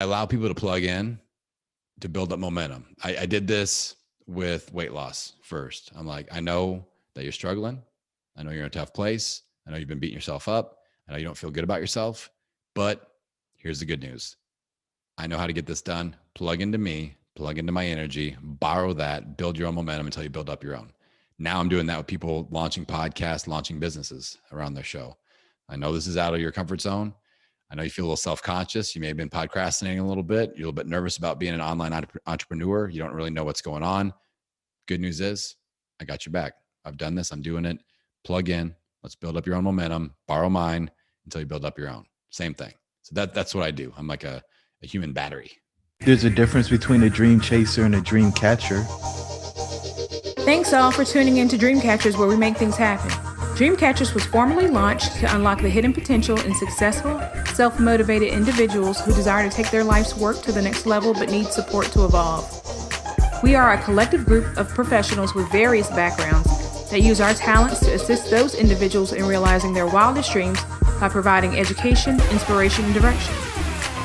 I allow people to plug in to build up momentum. I did this with weight loss first. I'm like, I know that you're struggling. I know you're in a tough place. I know you've been beating yourself up. I know you don't feel good about yourself, but here's the good news. I know how to get this done. Plug into me, plug into my energy, borrow that, build your own momentum until you build up your own. Now I'm doing that with people launching podcasts, launching businesses around their show. I know this is out of your comfort zone. I know you feel a little self-conscious. You may have been procrastinating a little bit. You're a little bit nervous about being an online entrepreneur. You don't really know what's going on. Good news is I got your back. I've done this. I'm doing it. Plug in. Let's build up your own momentum. Borrow mine until you build up your own. Same thing. So that's what I do. I'm like a human battery. There's a difference between a dream chaser and a dream catcher. Thanks all for tuning in to Dreamcatchers, where we make things happen. Dreamcatchers was formally launched to unlock the hidden potential in successful, self-motivated individuals who desire to take their life's work to the next level but need support to evolve. We are a collective group of professionals with various backgrounds that use our talents to assist those individuals in realizing their wildest dreams by providing education, inspiration, and direction.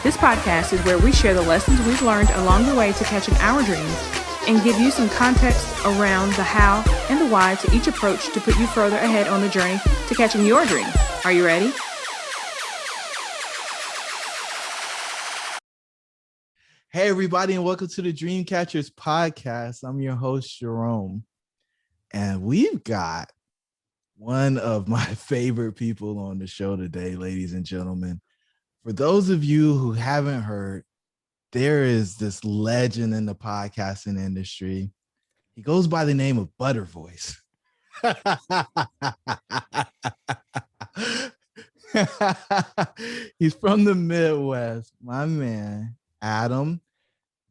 This podcast is where we share the lessons we've learned along the way to catching our dreams and give you some context around the how and the why to each approach to put you further ahead on the journey to catching your dream. Are you ready? Hey, everybody, and welcome to the Dreamcatchers podcast. I'm your host, Jerome, and we've got one of my favorite people on the show today, ladies and gentlemen. For those of you who haven't heard, there is this legend in the podcasting industry. He goes by the name of Butter Voice. He's from the Midwest, my man, Adam.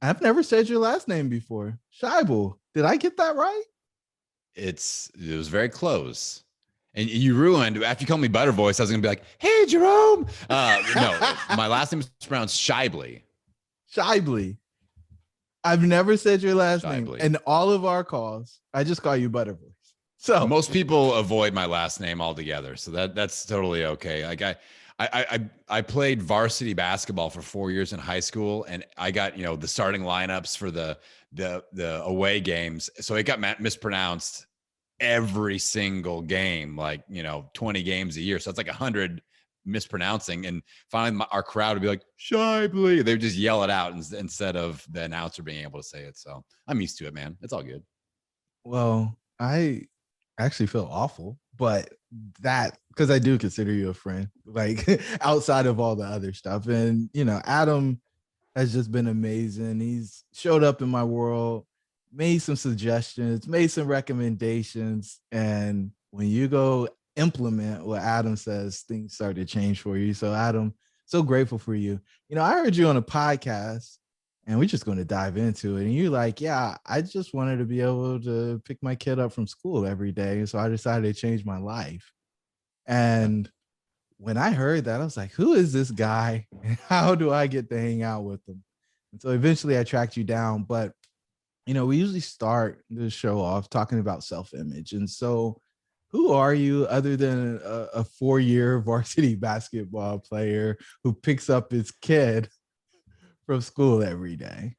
I've never said your last name before. Schaeuble. Did I get that right? It was very close. And you ruined, after you called me Butter Voice, I was going to be like, hey, Jerome. No, my last name is pronounced Schaeuble. Schaeuble. I've never said your last Schaeuble. name. In all of our calls, I just call you Butter Voice. So most people avoid my last name altogether. So that's totally okay. Like I played varsity basketball for 4 years in high school, and I got, the starting lineups for the away games. So it got mispronounced every single game, like, 20 games a year. So it's like 100 mispronouncing. And finally our crowd would be like, Schaeuble. They would just yell it out instead of the announcer being able to say it. So I'm used to it, man. It's all good. Well, I actually feel awful, but that, because I do consider you a friend, like outside of all the other stuff. And, Adam has just been amazing. He's showed up in my world, made some suggestions, made some recommendations. And when you go implement what Adam says, things start to change for you. So Adam, so grateful for you. I heard you on a podcast, and we're just going to dive into it. And you're like, yeah, I just wanted to be able to pick my kid up from school every day. So I decided to change my life. And when I heard that, I was like, who is this guy? And how do I get to hang out with him? And so eventually I tracked you down. But, we usually start the show off talking about self-image. And so who are you other than a 4-year varsity basketball player who picks up his kid from school every day?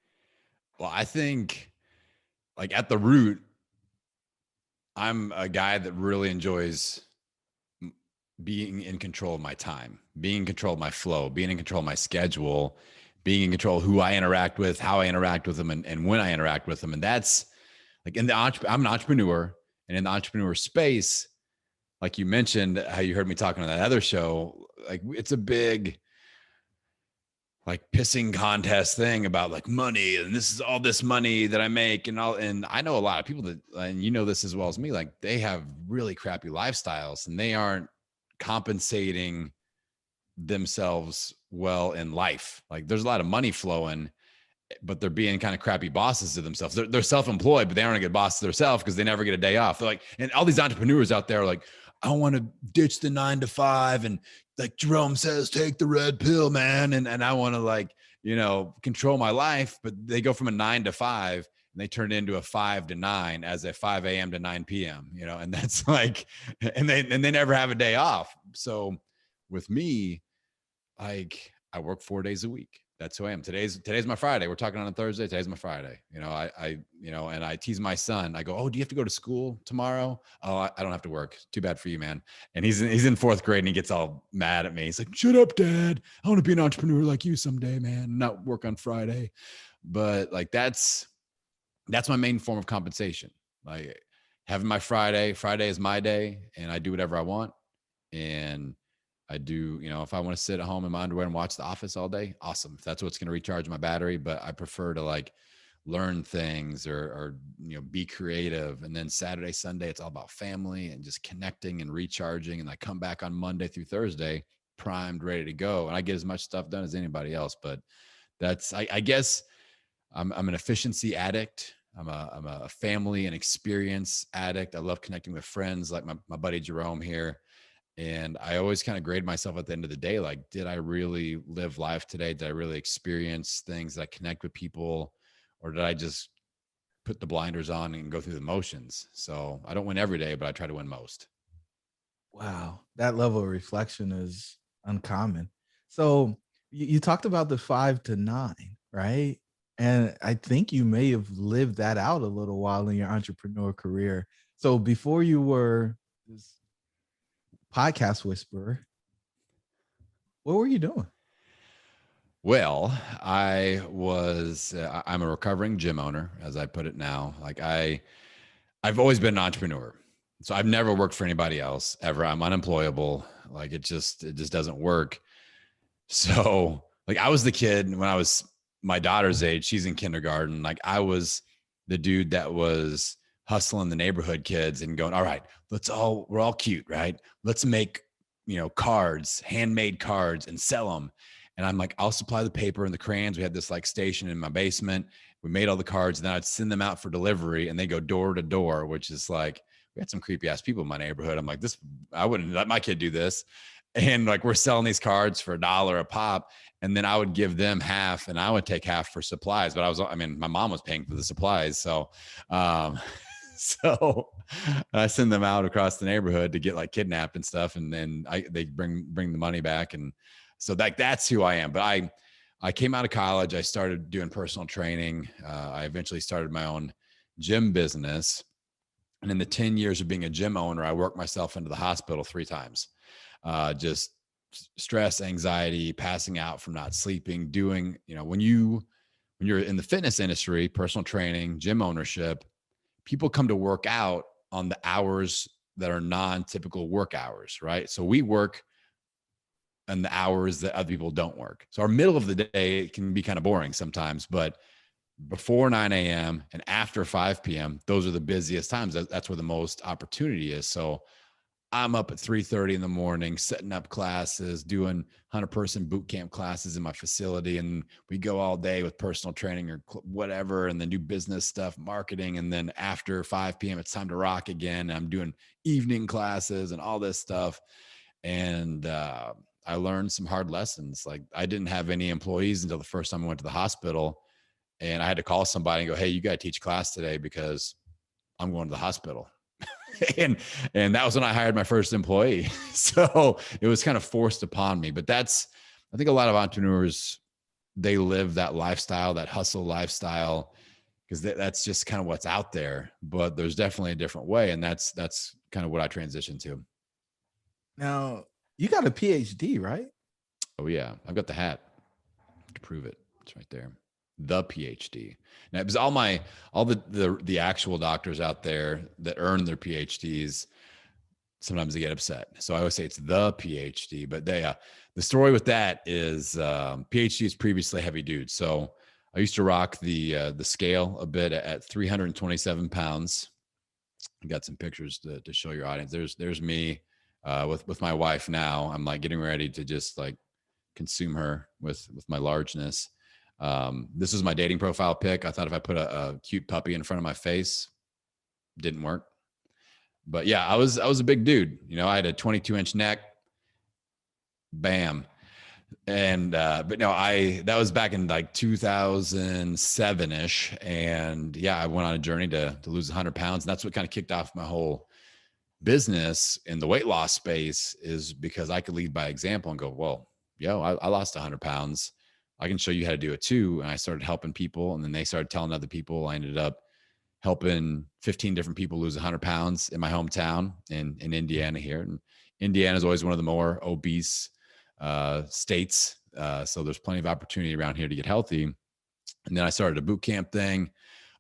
Well, I think, like, at the root, I'm a guy that really enjoys being in control of my time, being in control of my flow, being in control of my schedule, being in control of who I interact with, how I interact with them, and when I interact with them. And that's like I'm an entrepreneur, and in the entrepreneur space, like you mentioned, how you heard me talking on that other show, like it's a big, like, pissing contest thing about like money, and this is all this money that I make, and I know a lot of people that, and this as well as me, like they have really crappy lifestyles and they aren't compensating themselves well in life. Like there's a lot of money flowing, but they're being kind of crappy bosses to themselves. They're self-employed, but they aren't a good boss to themselves because they never get a day off. They're like, and all these entrepreneurs out there are like, I want to ditch the 9 to 5. And like Jerome says, take the red pill, man. And I want to control my life, but they go from a 9 to 5 and they turn it into a 5 to 9 as a 5 a.m. to 9 p.m., and that's like, and they never have a day off. So with me, like I work 4 days a week. That's who I am. Today's my Friday. We're talking on a Thursday. Today's my Friday. And I tease my son. I go, oh, do you have to go to school tomorrow? Oh, I don't have to work. Too bad for you, man. And he's in fourth grade and he gets all mad at me. He's like, shut up, Dad. I want to be an entrepreneur like you someday, man. Not work on Friday. But like, that's my main form of compensation. Like having my Friday is my day and I do whatever I want. And I do, if I want to sit at home in my underwear and watch The Office all day, awesome. If that's what's going to recharge my battery, but I prefer to like learn things or be creative. And then Saturday, Sunday, it's all about family and just connecting and recharging. And I come back on Monday through Thursday, primed, ready to go. And I get as much stuff done as anybody else. But that's, I guess I'm an efficiency addict. I'm a family and experience addict. I love connecting with friends like my buddy Jerome here. And I always kind of grade myself at the end of the day. Like, did I really live life today? Did I really experience things? Did I connect with people? Or did I just put the blinders on and go through the motions? So I don't win every day, but I try to win most. Wow. That level of reflection is uncommon. So you talked about the 5 to 9, right? And I think you may have lived that out a little while in your entrepreneur career. So before you were this podcast whisperer, what were you doing? Well, I'm a recovering gym owner, as I put it now. Like I've always been an entrepreneur. So I've never worked for anybody else ever. I'm unemployable. Like it just doesn't work. So like I was the kid when I was my daughter's age, she's in kindergarten. Like I was the dude that was hustling the neighborhood kids and going, all right, we're all cute, right? Let's make, cards, handmade cards and sell them. And I'm like, I'll supply the paper and the crayons. We had this like station in my basement. We made all the cards and then I'd send them out for delivery and they go door to door, which is like, we had some creepy ass people in my neighborhood. I'm like, I wouldn't let my kid do this. And like, we're selling these cards for $1 a pop. And then I would give them half and I would take half for supplies. But my mom was paying for the supplies. So, so I send them out across the neighborhood to get like kidnapped and stuff. And then they bring the money back. And so that's who I am. But I came out of college. I started doing personal training. I eventually started my own gym business. And in the 10 years of being a gym owner, I worked myself into the hospital 3 times. Just stress, anxiety, passing out from not sleeping, doing, when you're in the fitness industry, personal training, gym ownership, people come to work out on the hours that are non-typical work hours, right? So we work on the hours that other people don't work. So our middle of the day can be kind of boring sometimes, but before 9 a.m. and after 5 p.m., those are the busiest times. That's where the most opportunity is. So I'm up at 3:30 in the morning, setting up classes, doing 100-person boot camp classes in my facility. And we go all day with personal training or whatever, and then do business stuff, marketing. And then after 5 p.m., it's time to rock again. And I'm doing evening classes and all this stuff. And I learned some hard lessons. Like I didn't have any employees until the first time I went to the hospital. And I had to call somebody and go, hey, you got to teach class today because I'm going to the hospital. and that was when I hired my first employee. So it was kind of forced upon me. But I think a lot of entrepreneurs, they live that lifestyle, that hustle lifestyle, because that's just kind of what's out there. But there's definitely a different way. And that's kind of what I transitioned to. Now, you got a PhD, right? Oh, yeah. I've got the hat to prove it. It's right there. The PhD. Now it was all the actual doctors out there that earn their PhDs. Sometimes they get upset. So I always say it's the PhD, but the story with that is PhD is previously heavy dude. So I used to rock the scale a bit at 327 pounds. I got some pictures to show your audience. There's me with my wife now. I'm like getting ready to just like consume her with my largeness. This was my dating profile pic. I thought if I put a cute puppy in front of my face, didn't work. But yeah, I was a big dude. I had a 22-inch neck. Bam. And but no, that was back in like 2007-ish. And yeah, I went on a journey to lose 100 pounds. And that's what kind of kicked off my whole business in the weight loss space, is because I could lead by example and go, well, I lost 100 pounds. I can show you how to do it too. And I started helping people, and then they started telling other people. I ended up helping 15 different people lose 100 pounds in my hometown in Indiana here. And Indiana is always one of the more obese states. So there's plenty of opportunity around here to get healthy. And then I started a boot camp thing.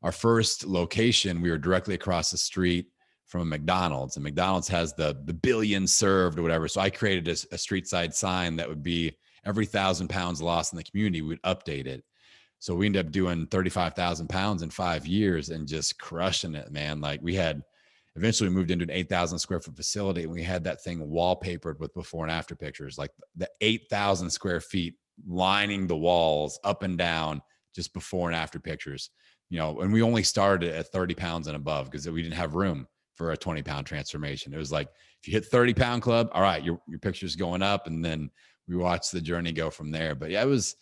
Our first location, we were directly across the street from a McDonald's, and McDonald's has the billion served or whatever. So I created a street side sign that would be every 1,000 pounds lost in the community, we'd update it. So we ended up doing 35,000 pounds in 5 years and just crushing it, man. Like eventually we moved into an 8,000 square foot facility, and we had that thing wallpapered with before and after pictures, like the 8,000 square feet lining the walls up and down, just before and after pictures, and we only started at 30 pounds and above because we didn't have room for a 20-pound transformation. It was like, if you hit 30-pound club, all right, your picture's going up. And then we watched the journey go from there. But yeah, it was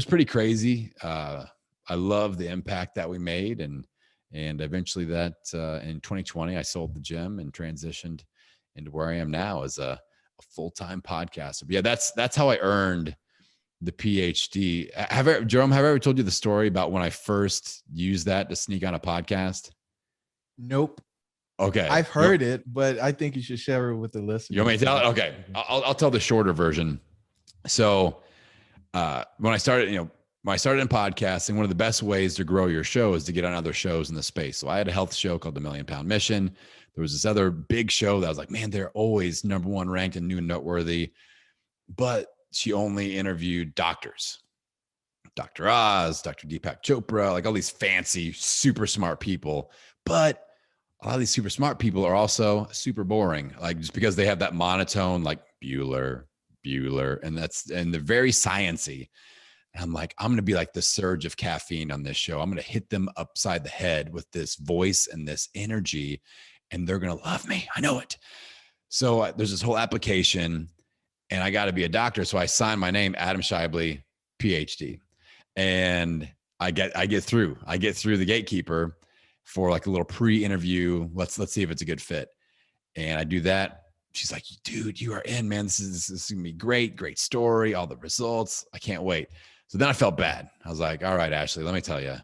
pretty crazy. I love the impact that we made. And eventually that in 2020, I sold the gym and transitioned into where I am now as a full-time podcaster. But yeah, that's how I earned the PhD. Jerome, have I ever told you the story about when I first used that to sneak on a podcast? Nope. Okay. I've heard it, but I think you should share it with the listeners. You want me to tell it? Okay. I'll tell the shorter version. So when I started in podcasting, one of the best ways to grow your show is to get on other shows in the space. So I had a health show called The $1 Million Mission. There was this other big show that I was like, man, they're always number one ranked and new and noteworthy. But she only interviewed doctors, Dr. Oz, Dr. Deepak Chopra, like all these fancy, super smart people. But a lot of these super smart people are also super boring, like just because they have that monotone, like Bueller, and they're very sciencey. And I'm like, I'm going to be like the surge of caffeine on this show. I'm going to hit them upside the head with this voice and this energy, and they're going to love me. I know it. So there's this whole application, and I got to be a doctor. So I signed my name, Adam Schaeuble, PhD. And I get through the gatekeeper for like a little pre-interview. Let's see if it's a good fit. And I do that. She's like, dude, you are in, man. This is gonna be great story, all the results. I can't wait. So then I felt bad. I was like, all right, Ashley, let me tell you.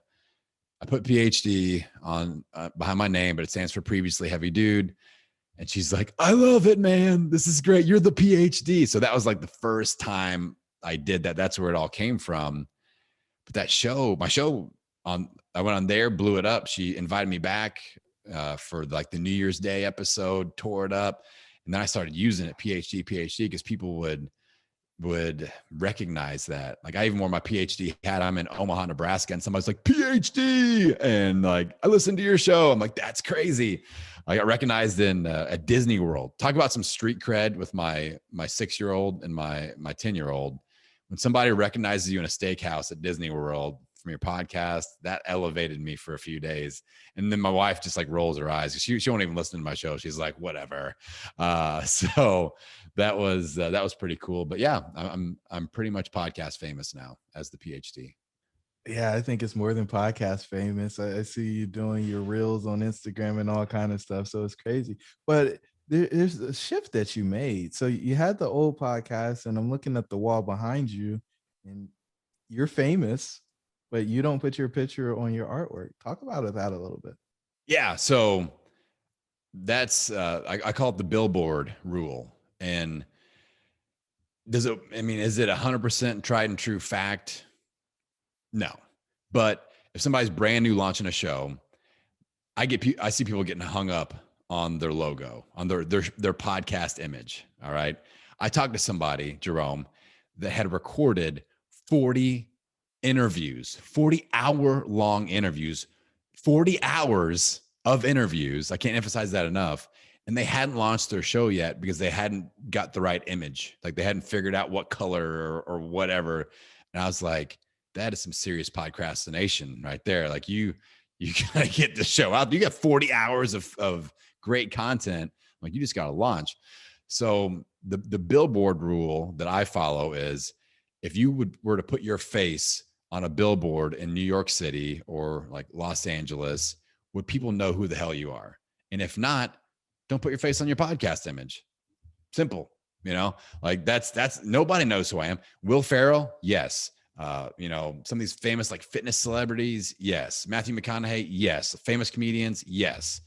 I put PhD on behind my name, but it stands for previously heavy dude. And she's like, I love it, man. This is great. You're the PhD. So that was like the first time I did that. That's where it all came from. But that show, I went on there, blew it up. She invited me back for like the New Year's Day episode, tore it up. And then I started using it, PhD, because people would recognize that. Like I even wore my PhD hat. I'm in Omaha, Nebraska, and somebody's like, PhD. And like, I listened to your show. I'm like, that's crazy. I got recognized at Disney World. Talk about some street cred with my 6-year-old and my 10-year-old. When somebody recognizes you in a steakhouse at Disney World from your podcast, that elevated me for a few days. And then my wife just like rolls her eyes. She won't even listen to my show. She's like, whatever. So that was pretty cool. But yeah, I'm pretty much podcast famous now as the PhD. Yeah, I think it's more than podcast famous. I see you doing your reels on Instagram and all kind of stuff. So it's crazy. But there's a shift that you made. So you had the old podcast, and I'm looking at the wall behind you, and you're famous, but you don't put your picture on your artwork. Talk about that a little bit. Yeah. So that's, I call it the billboard rule. And is it 100% tried and true fact? No. But if somebody's brand new launching a show, I see people getting hung up on their logo, on their podcast image. All right. I talked to somebody, Jerome, that had recorded 40 interviews, 40-hour-long interviews, 40 hours of interviews. I can't emphasize that enough. And they hadn't launched their show yet because they hadn't got the right image. Like they hadn't figured out what color or whatever. And I was like, that is some serious podcastination right there. Like you gotta get the show out. You got 40 hours of great content. Like you just got to launch. So the billboard rule that I follow is if you were to put your face on a billboard in New York City or like Los Angeles, would people know who the hell you are? And if not, don't put your face on your podcast image. Simple, like that's nobody knows who I am. Will Ferrell? Yes. Some of these famous like fitness celebrities. Yes. Matthew McConaughey. Yes. Famous comedians. Yes.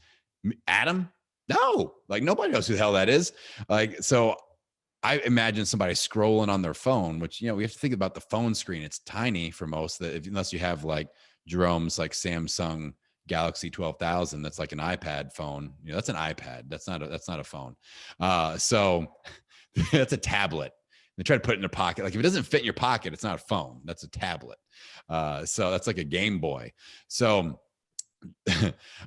Adam. No, like nobody knows who the hell that is. Like, so I imagine somebody scrolling on their phone, which, we have to think about the phone screen. It's tiny for most unless you have like Jerome's like Samsung Galaxy 12,000. That's like an iPad phone. That's an iPad. That's not a phone. So that's a tablet. They try to put it in their pocket. Like if it doesn't fit in your pocket, it's not a phone. That's a tablet. So that's like a Game Boy. So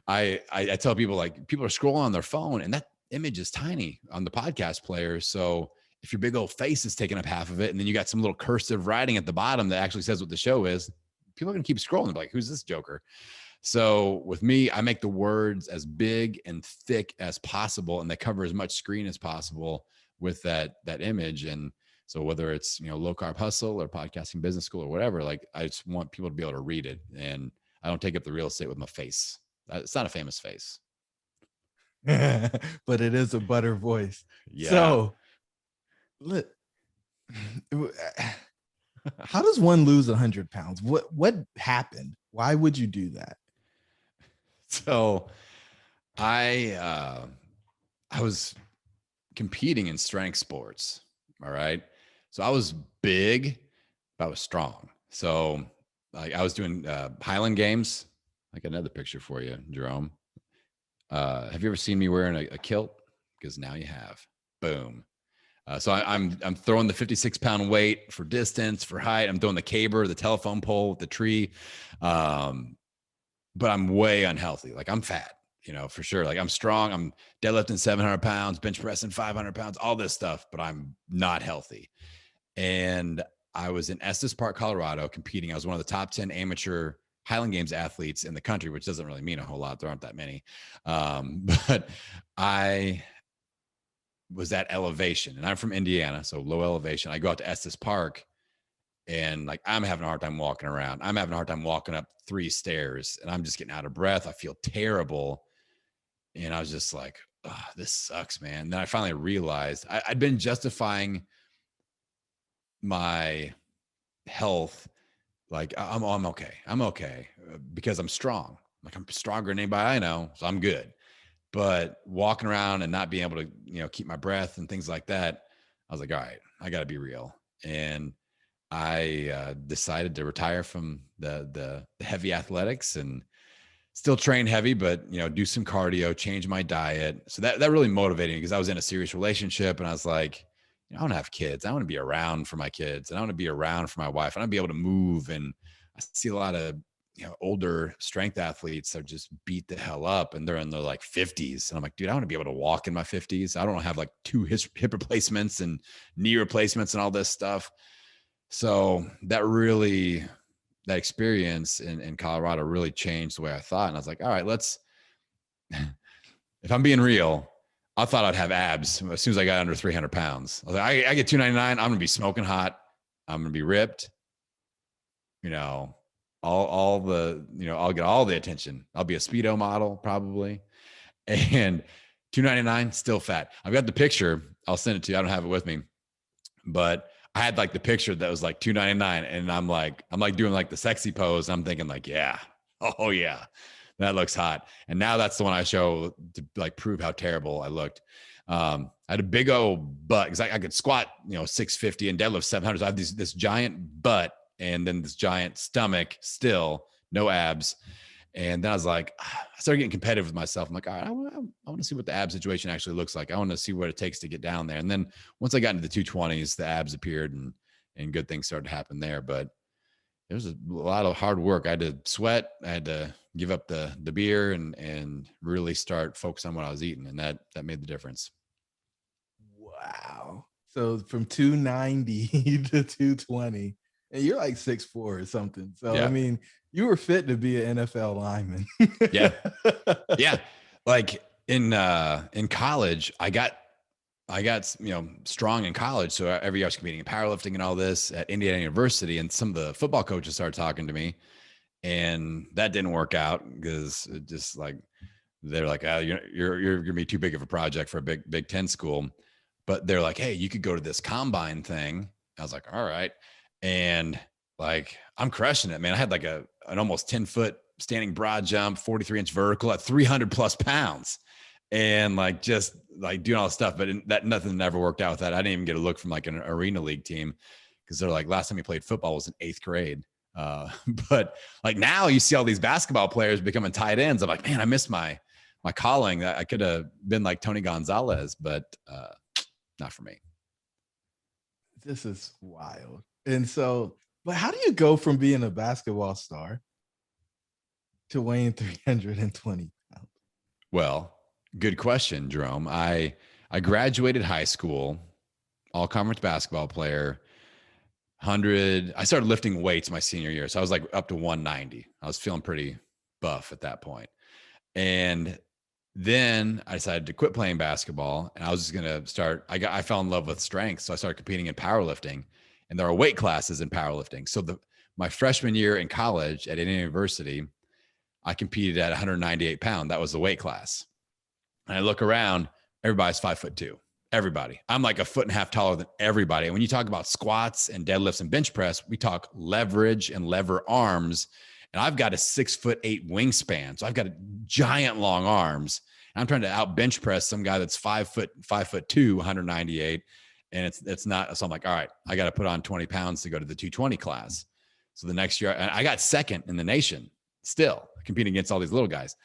I tell people, like, people are scrolling on their phone and that image is tiny on the podcast player. So if your big old face is taking up half of it, and then you got some little cursive writing at the bottom that actually says what the show is, people are going to keep scrolling. They're like, who's this joker? So with me, I make the words as big and thick as possible, and they cover as much screen as possible with that image. And so whether it's, Low Carb Hustle or Podcasting Business School or whatever, like, I just want people to be able to read it, and I don't take up the real estate with my face. It's not a famous face. But it is a butter voice. Yeah. So, look, how does one lose 100 pounds? What happened? Why would you do that? So I was competing in strength sports. All right. So I was big, but I was strong. So like I was doing Highland Games. I got another picture for you, Jerome. Have you ever seen me wearing a kilt? Because now you have. Boom. So I'm throwing the 56-pound weight for distance, for height. I'm throwing the caber, the telephone pole, the tree. But I'm way unhealthy. Like I'm fat, for sure. Like I'm strong. I'm deadlifting 700 pounds, bench pressing 500 pounds, all this stuff, but I'm not healthy. And I was in Estes Park, Colorado, competing. I was one of the top 10 amateur Highland Games athletes in the country, which doesn't really mean a whole lot. There aren't that many. But I was at elevation, and I'm from Indiana, so low elevation. I go out to Estes Park, and like I'm having a hard time walking around. I'm having a hard time walking up 3 stairs, and I'm just getting out of breath. I feel terrible. And I was just like, oh, this sucks, man. And then I finally realized I'd been justifying my health. Like I'm okay. I'm okay because I'm strong. Like I'm stronger than anybody I know. So I'm good. But walking around and not being able to, keep my breath and things like that, I was like, all right, I got to be real. And I decided to retire from the heavy athletics and still train heavy, but, do some cardio, change my diet. So that really motivated me because I was in a serious relationship and I was like, I want to have kids. I want to be around for my kids, and I want to be around for my wife. I want to be able to move. And I see a lot of, older strength athletes that just beat the hell up and they're in their like 50s. And I'm like, dude, I want to be able to walk in my 50s. I don't have like 2 hip replacements and knee replacements and all this stuff. So that experience in Colorado really changed the way I thought. And I was like, all right, if I'm being real, I thought I'd have abs as soon as I got under 300 pounds. I was like, I get 299. I'm going to be smoking hot. I'm going to be ripped. I'll get all the attention. I'll be a Speedo model probably. And 299, still fat. I've got the picture. I'll send it to you. I don't have it with me, but I had like the picture that was like 299. And I'm like doing like the sexy pose. I'm thinking like, yeah. Oh yeah. That looks hot. And now that's the one I show to like prove how terrible I looked. I had a big old butt because I could squat, 650 and deadlift 700. So I have this giant butt and then this giant stomach, still no abs. And then I was like, I started getting competitive with myself. I'm like, all right, I want to see what the ab situation actually looks like. I want to see what it takes to get down there. And then once I got into the 220s, the abs appeared and good things started to happen there. But it was a lot of hard work. I had to sweat. I had to give up the beer and really start focusing on what I was eating. And that made the difference. Wow. So from 290 to 220, and you're like 6'4" or something. So, yeah. I mean, you were fit to be an NFL lineman. Yeah. Yeah. Like in college, I got strong in college. So every year I was competing in powerlifting and all this at Indiana University, and some of the football coaches started talking to me, and that didn't work out because it just like, they're like, oh, you're going to be too big of a project for a Big Ten school. But they're like, hey, you could go to this combine thing. I was like, all right. And like I'm crushing it, man. I had like an almost 10-foot standing broad jump, 43-inch vertical at 300 plus pounds. And like, just like doing all this stuff, but that nothing ever worked out with that. I didn't even get a look from like an arena league team, because they're like, last time he played football was in 8th grade. But like now you see all these basketball players becoming tight ends. I'm like, man, I missed my calling. I could have been like Tony Gonzalez, but not for me. This is wild. And so, but how do you go from being a basketball star to weighing 320 pounds? Well, good question, Jerome. I graduated high school, all conference basketball player. I started lifting weights my senior year. So I was like up to 190. I was feeling pretty buff at that point. And then I decided to quit playing basketball, and I was just going to start. I fell in love with strength. So I started competing in powerlifting, and there are weight classes in powerlifting. So my freshman year in college at Indiana University, I competed at 198 pounds. That was the weight class. And I look around, everybody's 5'2". Everybody. I'm like a 1.5 feet taller than everybody. And when you talk about squats and deadlifts and bench press, we talk leverage and lever arms. And I've got a 6'8" wingspan. So I've got giant long arms. And I'm trying to out bench press some guy that's 5'2", 198. And it's not. So I'm like, all right, I got to put on 20 pounds to go to the 220 class. So the next year, I got second in the nation, still competing against all these little guys.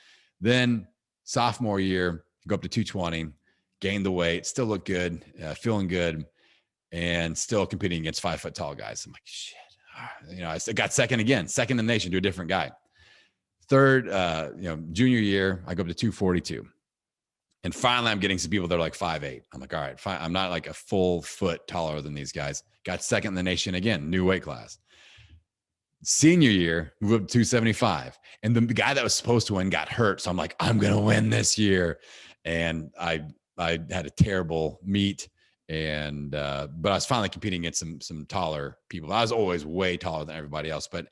Then sophomore year, go up to 220. Gained the weight, still look good, feeling good, and still competing against 5 foot tall guys. I'm like, shit. I got second again, second in the nation to a different guy. Third, junior year, I go up to 242. And finally, I'm getting some people that are like 5'8". I'm like, all right, fine. I'm not like a full foot taller than these guys. Got second in the nation again, new weight class. Senior year, moved up to 275. And the guy that was supposed to win got hurt. So I'm like, I'm going to win this year. And I had a terrible meet, and but I was finally competing against some taller people. I was always way taller than everybody else. But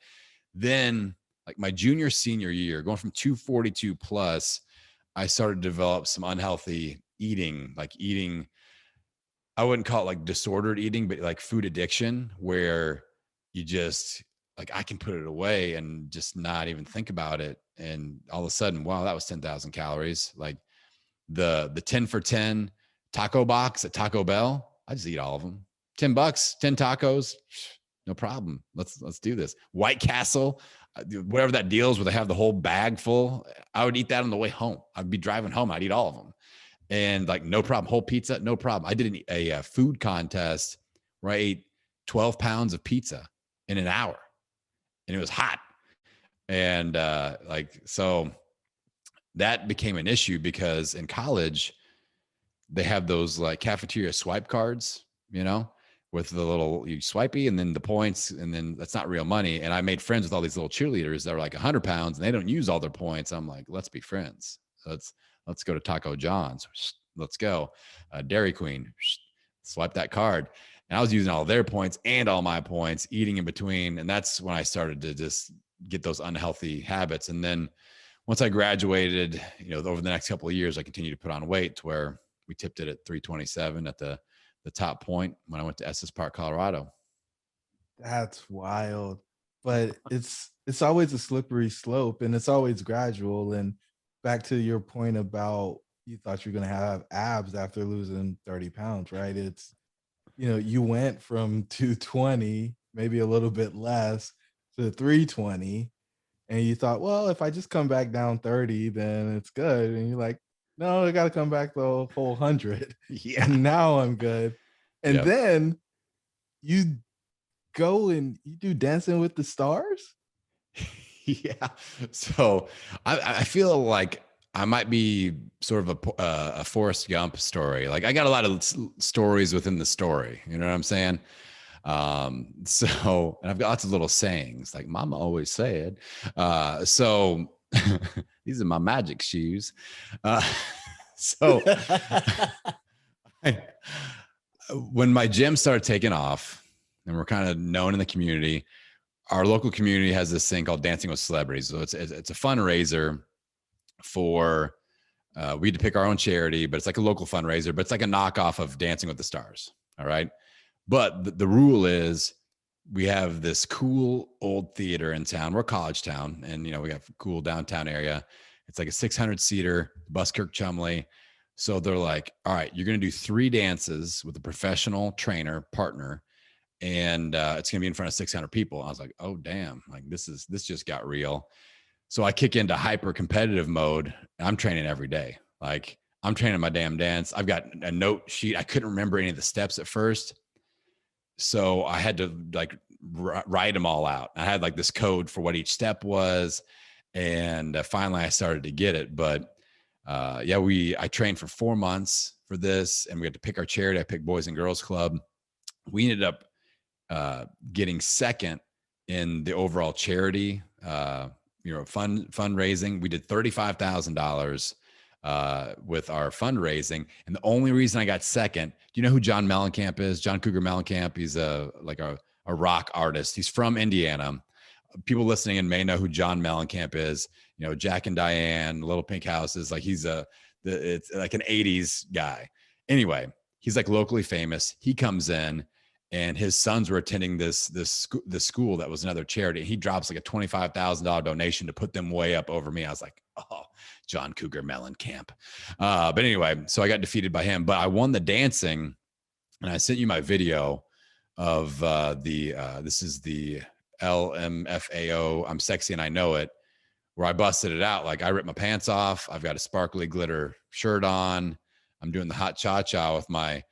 then like my junior, senior year, going from 242 plus, I started to develop some unhealthy eating, I wouldn't call it like disordered eating, but like food addiction, where you just like, I can put it away and just not even think about it. And all of a sudden, wow, that was 10,000 calories. Like, the 10 for 10 taco box at Taco Bell, I just eat all of them. $10, 10 tacos, no problem. Let's do this. White Castle, whatever that deal is where they have the whole bag full, I would eat that on the way home. I'd be driving home, I'd eat all of them. And like, no problem. Whole pizza, no problem. I did a food contest where I ate 12 pounds of pizza in an hour, and it was hot. And so that became an issue, because in college they have those like cafeteria swipe cards, with the little, you swipey and then the points, and then that's not real money. And I made friends with all these little cheerleaders that are like 100 pounds and they don't use all their points. I'm like, let's be friends. So let's go to Taco John's. Let's go. Dairy Queen, swipe that card. And I was using all their points and all my points, eating in between. And that's when I started to just get those unhealthy habits. And then once I graduated, over the next couple of years, I continued to put on weight to where we tipped it at 327 at the top point when I went to Estes Park, Colorado. That's wild. But it's always a slippery slope, and it's always gradual. And back to your point about you thought you're going to have abs after losing 30 pounds, right? It's, you went from 220, maybe a little bit less, to 320. And you thought, well, if I just come back down 30, then it's good. And you're like, no, I got to come back the whole 100. Yeah. And now I'm good. And then you go and you do Dancing with the Stars. Yeah. So I feel like I might be sort of a Forrest Gump story. Like, I got a lot of stories within the story. You know what I'm saying? And I've got lots of little sayings, like Mama always said. So these are my magic shoes. When my gym started taking off and we're kind of known in the community, our local community has this thing called Dancing with Celebrities. So it's a fundraiser for, we had to pick our own charity, but it's like a local fundraiser, but it's like a knockoff of Dancing with the Stars. All right. But the rule is we have this cool old theater in town. We're a college town, and we have a cool downtown area. It's like a 600 seater, Buskirk Chumley. So they're like, all right, you're going to do 3 dances with a professional trainer partner, and it's going to be in front of 600 people. I was like, oh damn, like this just got real. So I kick into hyper competitive mode. I'm training every day. Like I'm training my damn dance. I've got a note sheet. I couldn't remember any of the steps at first. So I had to like write them all out. I had like this code for what each step was. And finally I started to get it. But I trained for 4 months for this, and we had to pick our charity. I picked Boys and Girls Club. We ended up getting second in the overall charity, fundraising. We did $35,000 with our fundraising. And the only reason I got second, do you know who John Mellencamp is? John Cougar Mellencamp. He's a rock artist. He's from Indiana. People listening in may know who John Mellencamp is. Jack and Diane, Little Pink Houses. Like it's like an 80s guy. Anyway, he's like locally famous. He comes in, and his sons were attending this school that was another charity. He drops like a $25,000 donation to put them way up over me. I was like, oh, John Cougar Mellencamp. But anyway, so I got defeated by him, but I won the dancing, and I sent you my video of this is the LMFAO, I'm Sexy and I Know It, where I busted it out. Like I ripped my pants off. I've got a sparkly glitter shirt on. I'm doing the hot cha-cha with my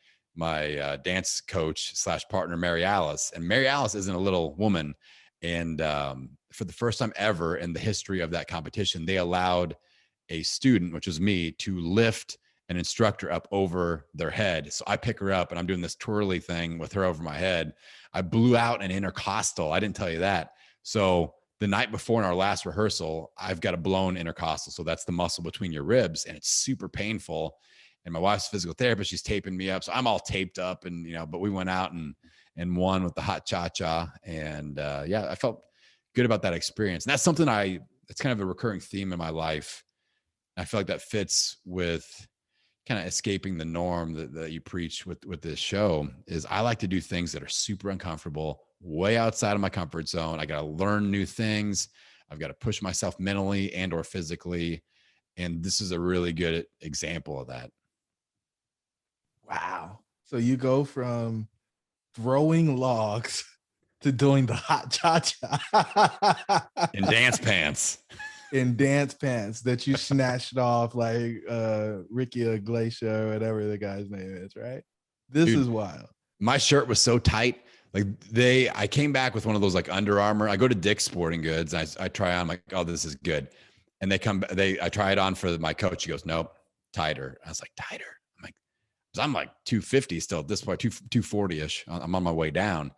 dance coach / partner, Mary Alice. And Mary Alice isn't a little woman. And for the first time ever in the history of that competition, they allowed a student, which was me, to lift an instructor up over their head. So I pick her up, and I'm doing this twirly thing with her over my head. I blew out an intercostal. I didn't tell you that. So the night before in our last rehearsal, I've got a blown intercostal. So that's the muscle between your ribs, and it's super painful. And my wife's a physical therapist. She's taping me up. So I'm all taped up, and, but we went out and won with the hot cha-cha. And I felt good about that experience. And that's something it's kind of a recurring theme in my life. I feel like that fits with kind of escaping the norm that you preach with this show. Is I like to do things that are super uncomfortable, way outside of my comfort zone. I got to learn new things. I've got to push myself mentally and or physically. And this is a really good example of that. Wow. So you go from throwing logs to doing the hot cha-cha in dance pants. In dance pants that you snatched off like Ricky Iglesias or whatever the guy's name is, right? This is wild. My shirt was so tight. Like I came back with one of those like Under Armour. I go to Dick's Sporting Goods. And I try on, I'm like, oh, this is good. And I try it on for my coach. He goes, nope, tighter. I was like, tighter. I'm like 250 still at this point, 240-ish. I'm on my way down.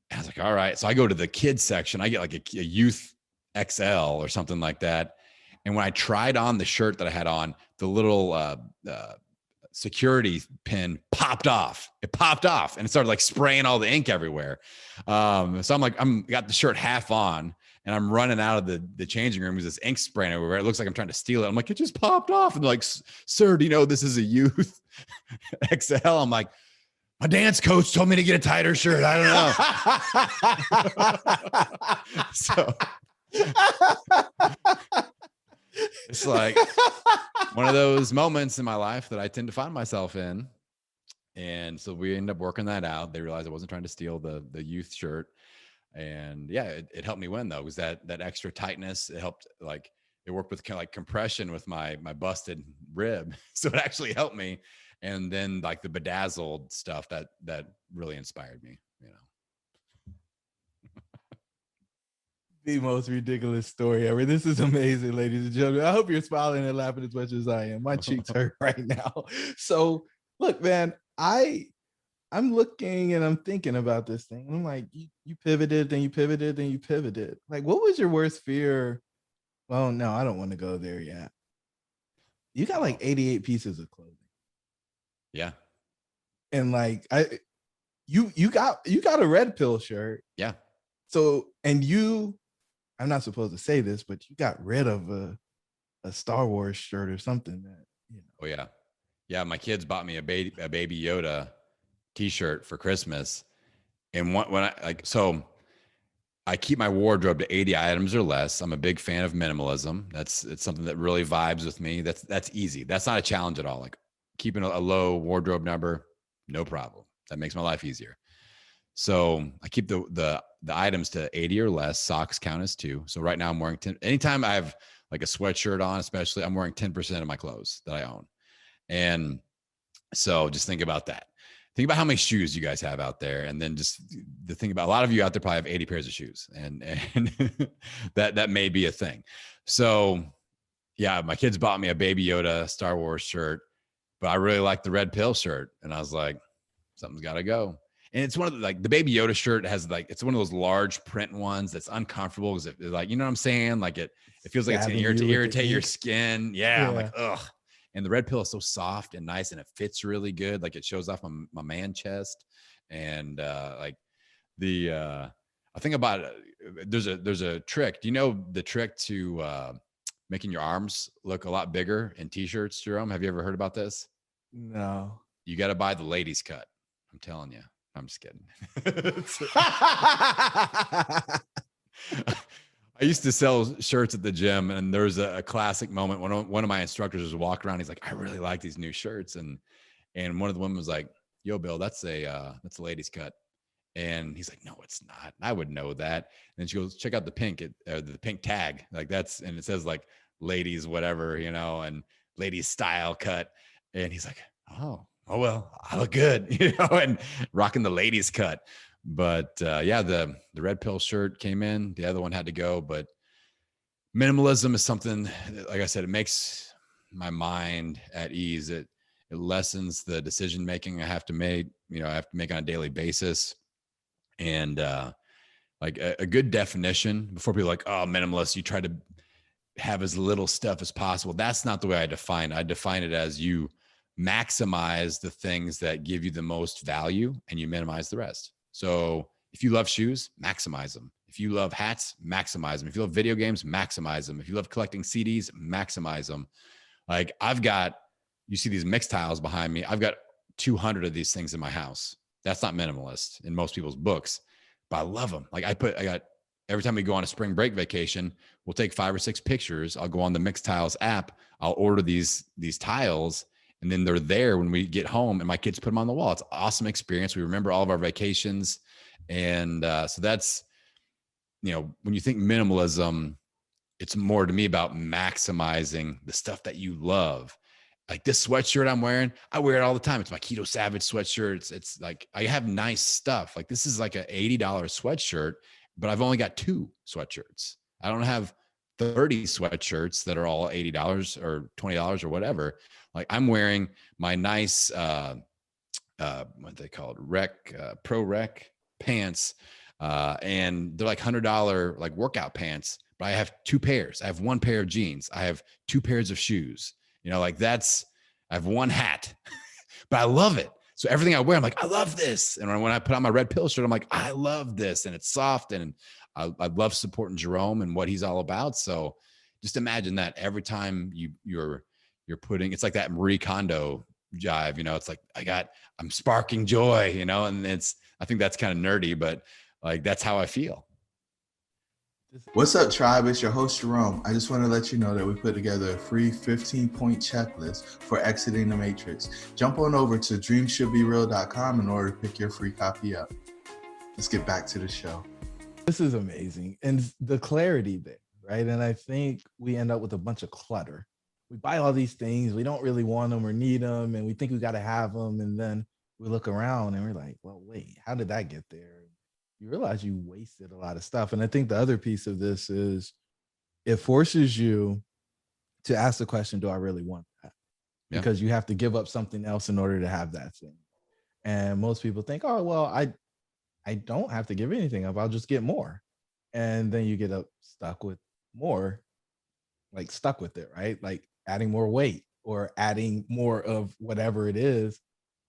And I was like, all right. So I go to the kids section. I get like a youth XL or something like that. And when I tried on the shirt that I had on, the little security pin popped off. It popped off and it started like spraying all the ink everywhere. So I'm like, got the shirt half on, and I'm running out of the changing room with this ink spraying everywhere. It looks like I'm trying to steal it. I'm like, it just popped off. And they're like, sir, do you know this is a youth XL? I'm like, my dance coach told me to get a tighter shirt. I don't know. So it's like one of those moments in my life that I tend to find myself in. And so we ended up working that out. They realized I wasn't trying to steal the youth shirt. And it helped me win though, because that extra tightness, it helped, like it worked with kind of like compression with my busted rib. So it actually helped me. And then like the bedazzled stuff that really inspired me, The most ridiculous story ever. This is amazing, ladies and gentlemen. I hope you're smiling and laughing as much as I am. My cheeks hurt right now. So look, man, I'm looking and I'm thinking about this thing. I'm like, you pivoted, then you pivoted, then you pivoted. Like, what was your worst fear? Well, no, I don't want to go there yet. You got like 88 pieces of clothing. Yeah. And like you got a red pill shirt. Yeah. So, and I'm not supposed to say this, but you got rid of a Star Wars shirt or something that, Oh yeah. Yeah. My kids bought me a baby Yoda t-shirt for Christmas. And I keep my wardrobe to 80 items or less. I'm a big fan of minimalism. It's something that really vibes with me. That's easy. That's not a challenge at all. Like keeping a low wardrobe number, no problem. That makes my life easier. So I keep the items to 80 or less. Socks count as 2. So right now I'm wearing 10. Anytime I have like a sweatshirt on, especially, I'm wearing 10% of my clothes that I own. And so just think about that. Think about how many shoes you guys have out there. And then just the thing about a lot of you out there probably have 80 pairs of shoes. And that may be a thing. So yeah, my kids bought me a Baby Yoda Star Wars shirt, but I really like the red pill shirt. And I was like, something's got to go. And it's one of the, like the Baby Yoda shirt has like, it's one of those large print ones that's uncomfortable because it like, you know what I'm saying? Like it feels like it's going to irritate your skin. Yeah. I'm like, ugh. And the red pill is so soft and nice and it fits really good. Like it shows off my man chest. And I think about it. There's a trick. Do you know the trick to making your arms look a lot bigger in t-shirts, Jerome? Have you ever heard about this? No. You got to buy the ladies cut. I'm telling you. I'm just kidding. I used to sell shirts at the gym, and there's a classic moment. One of my instructors was walking around. He's like, "I really like these new shirts," and one of the women was like, "Yo, Bill, that's a ladies cut." And he's like, "No, it's not. I would know that." And then she goes, "Check out the pink, the pink tag, like that's," and it says like ladies, whatever, and ladies style cut. And he's like, "Oh well, I look good," and rocking the ladies cut. But yeah, the red pill shirt came in. The other one had to go. But minimalism is something, like I said, it makes my mind at ease. It lessens the decision making I have to make. I have to make on a daily basis. And like a good definition before people are like, oh, minimalist, you try to have as little stuff as possible. That's not the way I define it. I define it as you maximize the things that give you the most value and you minimize the rest. So if you love shoes, maximize them. If you love hats, maximize them. If you love video games, maximize them. If you love collecting CDs, maximize them. Like you see these mix tiles behind me. I've got 200 of these things in my house. That's not minimalist in most people's books, but I love them. Like every time we go on a spring break vacation, we'll take 5 or 6 pictures. I'll go on the Mix Tiles app. I'll order these tiles, and then they're there when we get home, and my kids put them on the wall. It's an awesome experience. We remember all of our vacations. And so that's, when you think minimalism, it's more to me about maximizing the stuff that you love. Like this sweatshirt I'm wearing, I wear it all the time. It's my Keto Savage sweatshirt. It's like, I have nice stuff. Like this is like a $80 sweatshirt, but I've only got 2 sweatshirts. I don't have 30 sweatshirts that are all $80 or $20 or whatever. Like I'm wearing my nice, what they call it, Pro Rec pants. And they're like $100 like workout pants, but I have 2 pairs. I have 1 pair of jeans. I have 2 pairs of shoes. I have 1 hat, but I love it. So everything I wear, I'm like, I love this. And when I put on my red pill shirt, I'm like, I love this. And it's soft. And I love supporting Jerome and what he's all about. So just imagine that every time you're putting, it's like that Marie Kondo jive, it's like, I'm sparking joy, and I think that's kind of nerdy, but like, that's how I feel. What's up, tribe? It's your host, Jerome. I just want to let you know that we put together a free 15-point checklist for exiting the matrix. Jump on over to dreamshouldbereal.com in order to pick your free copy up. Let's get back to the show. This is amazing. And the clarity there, right? And I think we end up with a bunch of clutter. We buy all these things. We don't really want them or need them. And we think we got to have them. And then we look around and we're like, well, wait, how did that get there? You realize you wasted a lot of stuff. And I think the other piece of this is it forces you to ask the question, do I really want that? Yeah. Because you have to give up something else in order to have that thing. And most people think, oh, well, I don't have to give anything up. I'll just get more. And then you get stuck with more, like stuck with it, right? Like adding more weight or adding more of whatever it is.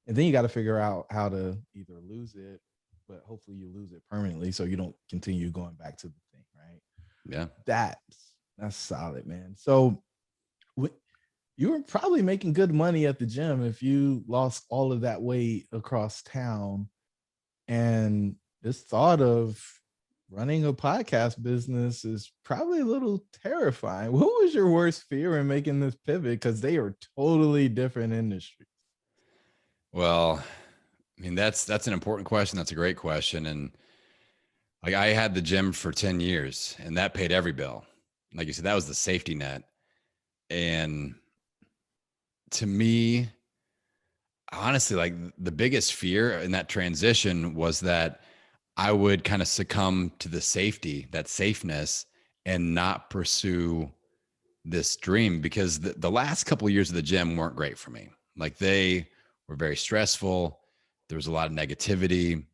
And then you got to figure out how to either lose it, but hopefully you lose it permanently so you don't continue going back to the thing, right? Yeah. That's solid, man. So you were probably making good money at the gym if you lost all of that weight across town. And this thought of running a podcast business is probably a little terrifying. What was your worst fear in making this pivot? Because they are totally different industries. Well, I mean, that's an important question. That's a great question. And like, I had the gym for 10 years and that paid every bill. Like you said, that was the safety net. And to me, honestly, like the biggest fear in that transition was that I would kind of succumb to the safety, that safeness, and not pursue this dream, because the last couple of years of the gym weren't great for me. Like, they were very stressful. There was a lot of negativity.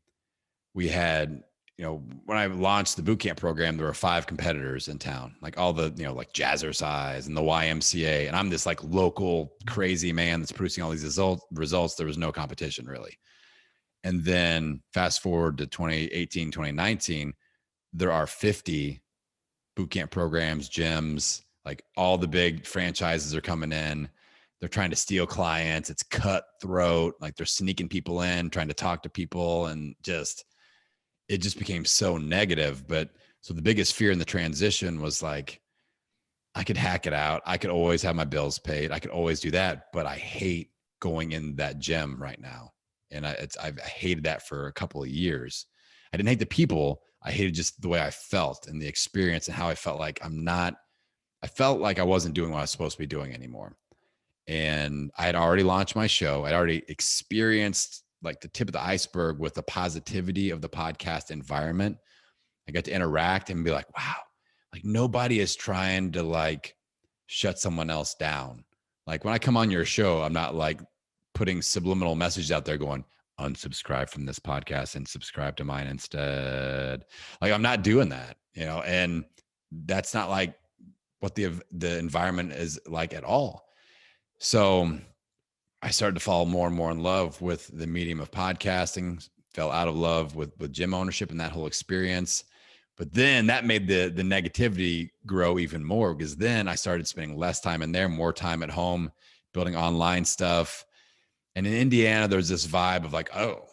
We had, when I launched the boot camp program, there were 5 competitors in town, like all the, like Jazzercise and the YMCA. And I'm this like local crazy man that's producing all these results. There was no competition really. And then fast forward to 2018, 2019, there are 50 boot camp programs, gyms, like all the big franchises are coming in. They're trying to steal clients. It's cutthroat. Like, they're sneaking people in, trying to talk to people, and it just became so negative. But so the biggest fear in the transition was like, I could hack it out. I could always have my bills paid. I could always do that. But I hate going in that gym right now. And I've hated that for a couple of years. I didn't hate the people. I hated just the way I felt and the experience and how I felt like I felt like I wasn't doing what I was supposed to be doing anymore. And I had already launched my show. I'd already experienced like the tip of the iceberg with the positivity of the podcast environment. I got to interact and be like, wow, like nobody is trying to like shut someone else down. Like, when I come on your show, I'm not like putting subliminal messages out there going, unsubscribe from this podcast and subscribe to mine instead. Like, I'm not doing that, and that's not like what the environment is like at all. So I started to fall more and more in love with the medium of podcasting, fell out of love with gym ownership and that whole experience. But then that made the negativity grow even more, because then I started spending less time in there, more time at home, building online stuff. And in Indiana, there's this vibe of like, oh,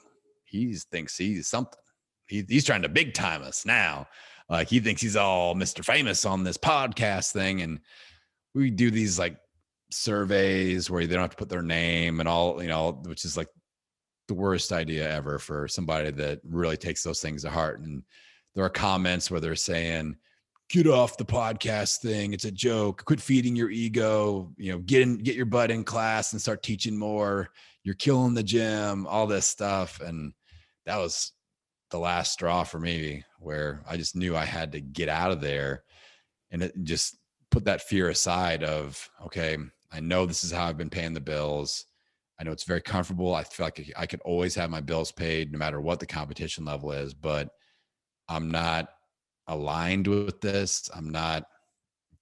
he thinks he's something. He's trying to big time us now. Like, he thinks he's all Mr. Famous on this podcast thing. And we do these like surveys where they don't have to put their name and all, which is like the worst idea ever for somebody that really takes those things to heart. And there are comments where they're saying, get off the podcast thing. It's a joke. Quit feeding your ego, get your butt in class and start teaching more. You're killing the gym, all this stuff. And that was the last straw for me, where I just knew I had to get out of there, and it just put that fear aside of, okay, I know this is how I've been paying the bills. I know it's very comfortable. I feel like I could always have my bills paid no matter what the competition level is, but I'm not aligned with this. I'm not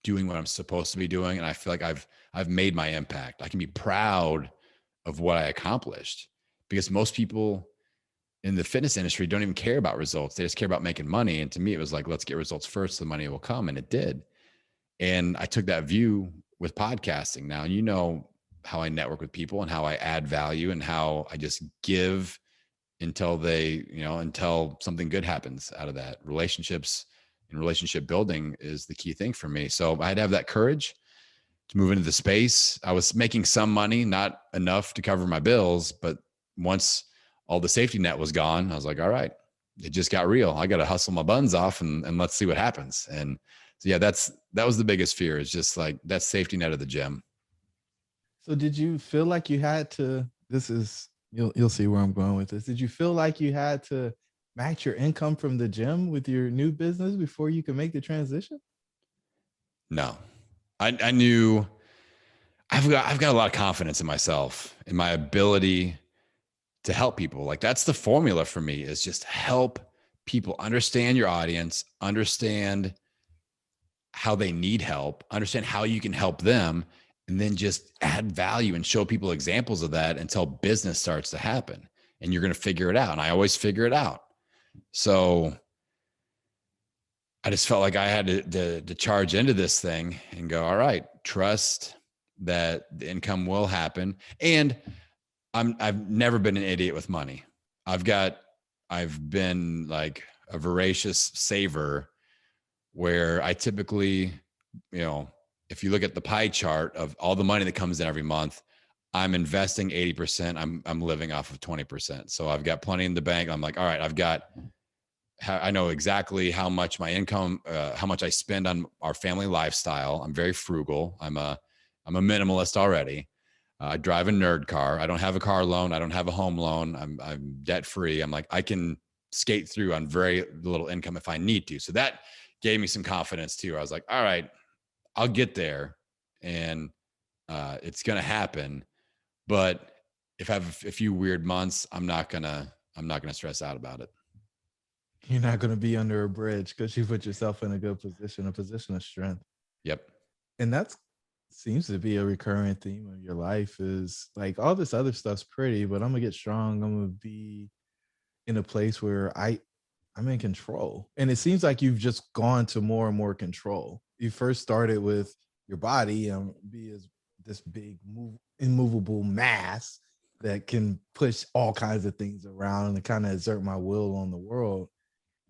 doing what I'm supposed to be doing. And I feel like I've made my impact. I can be proud of what I accomplished, because most people in the fitness industry don't even care about results. They just care about making money. And to me, it was like, let's get results first, the money will come. And it did. And I took that view with podcasting now. And how I network with people and how I add value and how I just give until until something good happens out of that. Relationships and relationship building is the key thing for me. So I had to have that courage to move into the space. I was making some money, not enough to cover my bills, but once all the safety net was gone, I was like, all right, it just got real. I got to hustle my buns off and let's see what happens. And so, yeah, that was the biggest fear, is just like that safety net of the gym. So did you feel like you had to, you'll see where I'm going with this. Did you feel like you had to match your income from the gym with your new business before you could make the transition? No, I knew I've got a lot of confidence in myself, in my ability to help people. Like, that's the formula for me, is just help people understand your audience, understand how they need help, understand how you can help them, and then just add value and show people examples of that until business starts to happen. And you're going to figure it out. And I always figure it out. So I just felt like I had to charge into this thing and go, all right, trust that the income will happen. And I've never been an idiot with money. I've got I've been like a voracious saver where I typically, if you look at the pie chart of all the money that comes in every month, I'm investing 80%. I'm living off of 20%. So I've got plenty in the bank. I'm like, all right, I know exactly how much my income, how much I spend on our family lifestyle. I'm very frugal. I'm a minimalist already. I drive a nerd car. I don't have a car loan. I don't have a home loan. I'm debt free. I'm like, I can skate through on very little income if I need to. So that gave me some confidence too. I was like, all right, I'll get there, and it's gonna happen. But if I have a few weird months, I'm not gonna stress out about it. You're not going to be under a bridge because you put yourself in a good position, a position of strength. Yep. And that seems to be a recurring theme of your life, is like all this other stuff's pretty, but I'm going to get strong. I'm going to be in a place where I'm in control. And it seems like you've just gone to more and more control. You first started with your body and be as this big immovable mass that can push all kinds of things around and kind of exert my will on the world.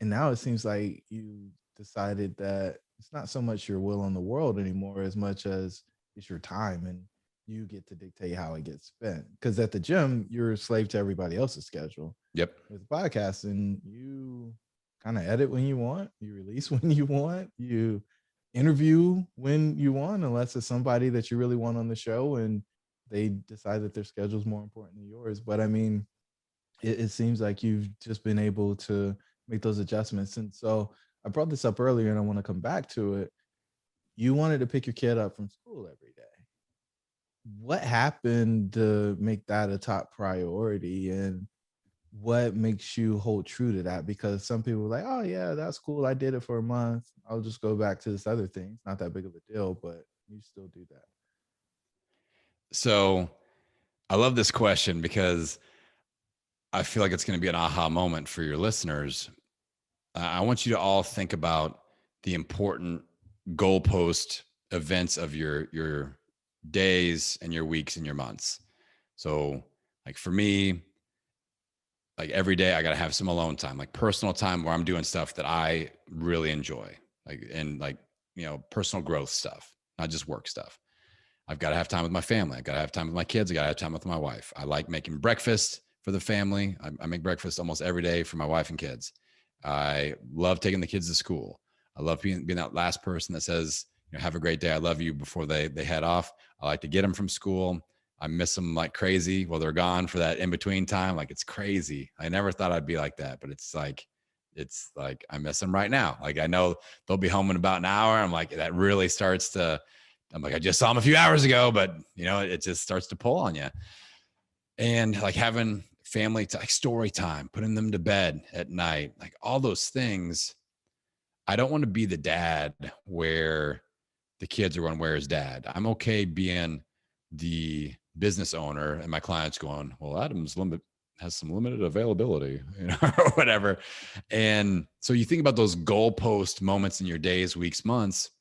And now it seems like you decided that it's not so much your will on the world anymore as much as it's your time, and you get to dictate how it gets spent. Because at the gym, you're a slave to everybody else's schedule. Yep. With podcasting, you kind of edit when you want, you release when you want, you interview when you want, unless it's somebody that you really want on the show and they decide that their schedule is more important than yours. But I mean, it seems like you've just been able to make those adjustments. And so I brought this up earlier and I want to come back to it. You wanted to pick your kid up from school every day. What happened to make that a top priority, and what makes you hold true to that? Because some people are like, oh yeah, that's cool, I did it for a month, I'll just go back to this other thing, it's not that big of a deal, but you still do that. So I love this question because I feel like it's going to be an aha moment for your listeners. I want you to all think about the important goalpost events of your days and your weeks and your months. So like for me, like every day I got to have some alone time, like personal time where I'm doing stuff that I really enjoy, like personal growth stuff, not just work stuff. I've got to have time with my family. I got to have time with my kids. I got to have time with my wife. I like making breakfast for the family. I make breakfast almost every day for my wife and kids. I love taking the kids to school. I love being that last person that says, have a great day, I love you, before they head off. I like to get them from school. I miss them like crazy while they're gone for that in-between time. Like, it's crazy. I never thought I'd be like that, but it's like I miss them right now. Like, I know they'll be home in about an hour. I'm like, that really starts to, I'm like, I just saw them a few hours ago, but it just starts to pull on you. And like having family, like story time, putting them to bed at night, like all those things. I don't want to be the dad where the kids are going, where's dad? I'm okay being the business owner and my clients going, well, Adam's has some limited availability, or whatever. And so you think about those goalpost moments in your days, weeks, months.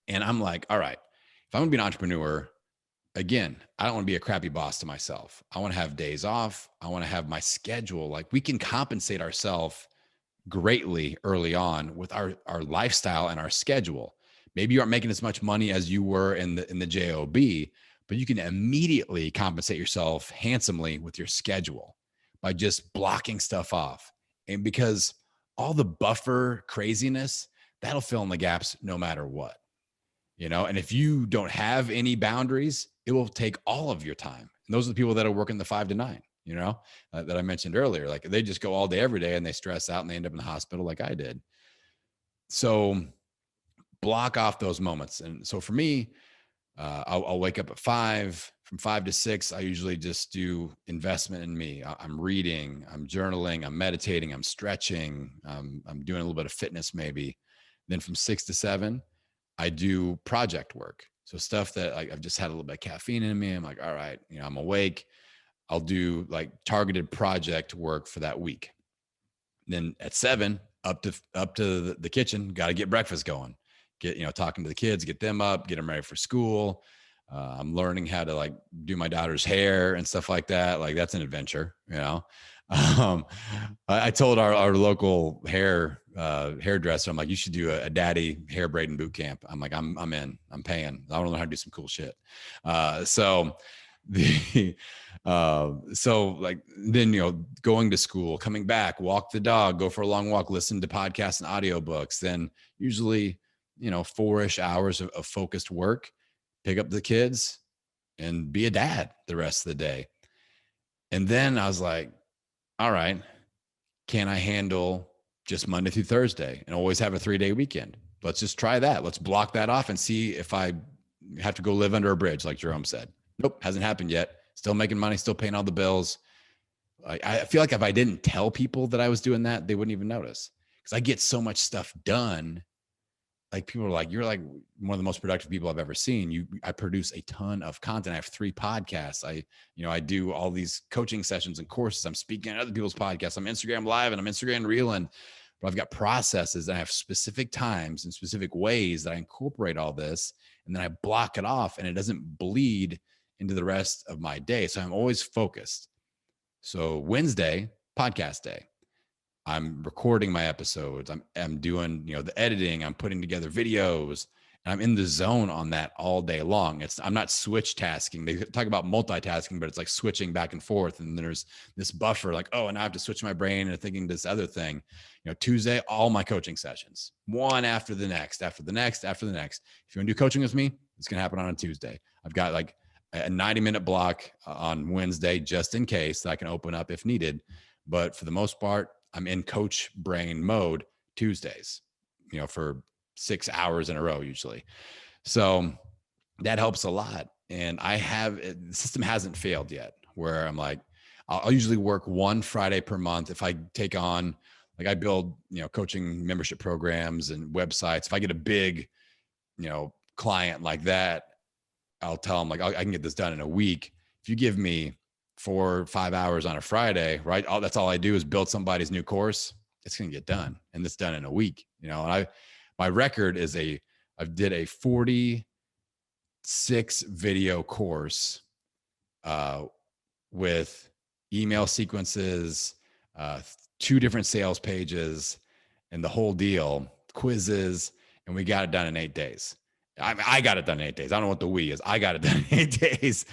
And I'm like, all right, if I'm gonna be an entrepreneur, again, I don't want to be a crappy boss to myself. I want to have days off. I want to have my schedule. Like, we can compensate ourselves greatly early on with our lifestyle and our schedule. Maybe you aren't making as much money as you were in the job, but you can immediately compensate yourself handsomely with your schedule by just blocking stuff off. And because all the buffer craziness, that'll fill in the gaps no matter what, and if you don't have any boundaries, it will take all of your time. And those are the people that are working the 5 to 9, that I mentioned earlier. Like, they just go all day, every day, and they stress out and they end up in the hospital like I did. So block off those moments. And so for me, I'll wake up at 5. From 5 to 6, I usually just do investment in me. I'm reading, I'm journaling, I'm meditating, I'm stretching, I'm doing a little bit of fitness maybe. Then from 6 to 7, I do project work. So stuff that I've just had a little bit of caffeine in me. I'm like, all right, I'm awake. I'll do like targeted project work for that week. And then at 7, up to the kitchen, got to get breakfast going. Get, talking to the kids, get them up, get them ready for school. I'm learning how to like do my daughter's hair and stuff like that. Like that's an adventure, you know? I told our local hairdresser, I'm like, you should do a daddy hair braiding boot camp. I'm like, I'm in, I'm paying. I want to learn how to do some cool shit. So like then, going to school, coming back, walk the dog, go for a long walk, listen to podcasts and audiobooks, then usually, 4-ish hours of focused work, pick up the kids and be a dad the rest of the day. And then I was like, all right, can I handle just Monday through Thursday and always have a 3-day weekend? Let's just try that. Let's block that off and see if I have to go live under a bridge, like Jerome said. Nope, hasn't happened yet. Still making money, still paying all the bills. I feel like if I didn't tell people that I was doing that, they wouldn't even notice, because I get so much stuff done. Like people are like, you're like one of the most productive people I've ever seen. I produce a ton of content. I have 3 podcasts. I do all these coaching sessions and courses. I'm speaking at other people's podcasts. I'm Instagram live and I'm Instagram reeling, but I've got processes and I have specific times and specific ways that I incorporate all this. And then I block it off and it doesn't bleed into the rest of my day. So I'm always focused. So Wednesday, podcast day. I'm recording my episodes. I'm doing, the editing. I'm putting together videos. And I'm in the zone on that all day long. I'm not switch tasking. They talk about multitasking, but it's like switching back and forth. And then there's this buffer, like, oh, and I have to switch my brain and thinking this other thing. Tuesday, all my coaching sessions, one after the next, after the next, after the next. If you want to do coaching with me, it's going to happen on a Tuesday. I've got like a 90-minute block on Wednesday, just in case, that I can open up if needed. But for the most part, I'm in coach brain mode Tuesdays, for 6 hours in a row usually. So that helps a lot. And the system hasn't failed yet, where I'm like, I'll usually work 1 Friday per month. If I take on, like I build, coaching membership programs and websites. If I get a big, client like that, I'll tell them like, I can get this done in a week. If you give me 4 or 5 hours on a Friday, right? That's all I do is build somebody's new course. It's going to get done, and it's done in a week, and my record is I did a 46 video course, with email sequences, 2 different sales pages and the whole deal, quizzes. And we got it done in 8 days. I got it done in 8 days. I don't know what the we is. I got it done in 8 days.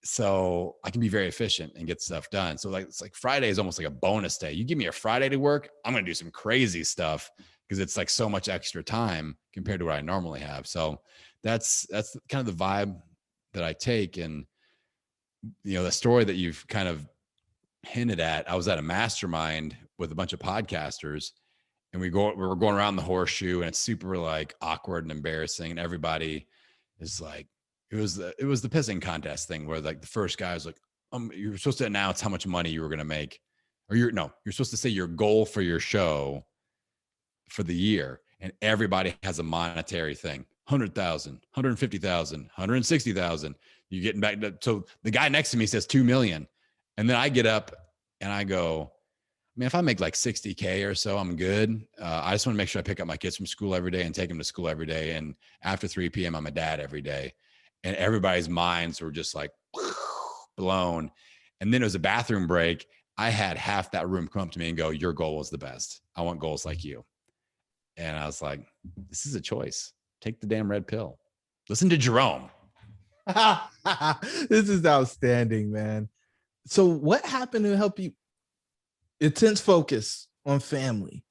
So I can be very efficient and get stuff done. So it's like Friday is almost like a bonus day. You give me a Friday to work, I'm going to do some crazy stuff, because it's like so much extra time compared to what I normally have. So that's kind of the vibe that I take. And, the story that you've kind of hinted at, I was at a mastermind with a bunch of podcasters, and we were going around the horseshoe, and it's super like awkward and embarrassing. And everybody is like, it was the pissing contest thing, where like the first guy was like, you're supposed to announce how much money you were going to make, or you're supposed to say your goal for your show for the year. And everybody has a monetary thing, 100,000, 150,000, 160,000. You're getting back to, so the guy next to me says 2 million. And then I get up and I go, man, if I make like 60K or so, I'm good. I just want to make sure I pick up my kids from school every day and take them to school every day. And after 3 p.m., I'm a dad every day. And everybody's minds were just like blown. And then it was a bathroom break. I had half that room come up to me and go, your goal was the best. I want goals like you. And I was like, this is a choice. Take the damn red pill. Listen to Jerome. This is outstanding, man. So what happened to help you? Intense focus on family.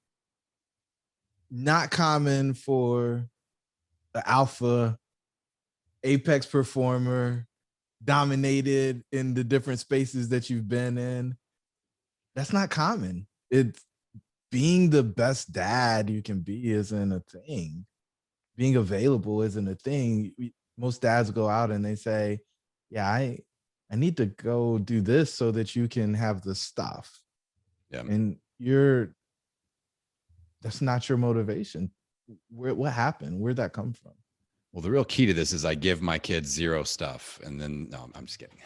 Not common for the alpha, apex performer, dominated in the different spaces that you've been in. That's not common. It's being the best dad you can be isn't a thing. Being available isn't a thing. Most dads go out and they say, yeah, I need to go do this so that you can have the stuff. Yeah. And that's not your motivation. What happened? Where'd that come from? Well, the real key to this is I give my kids 0 stuff. And then, no, I'm just kidding.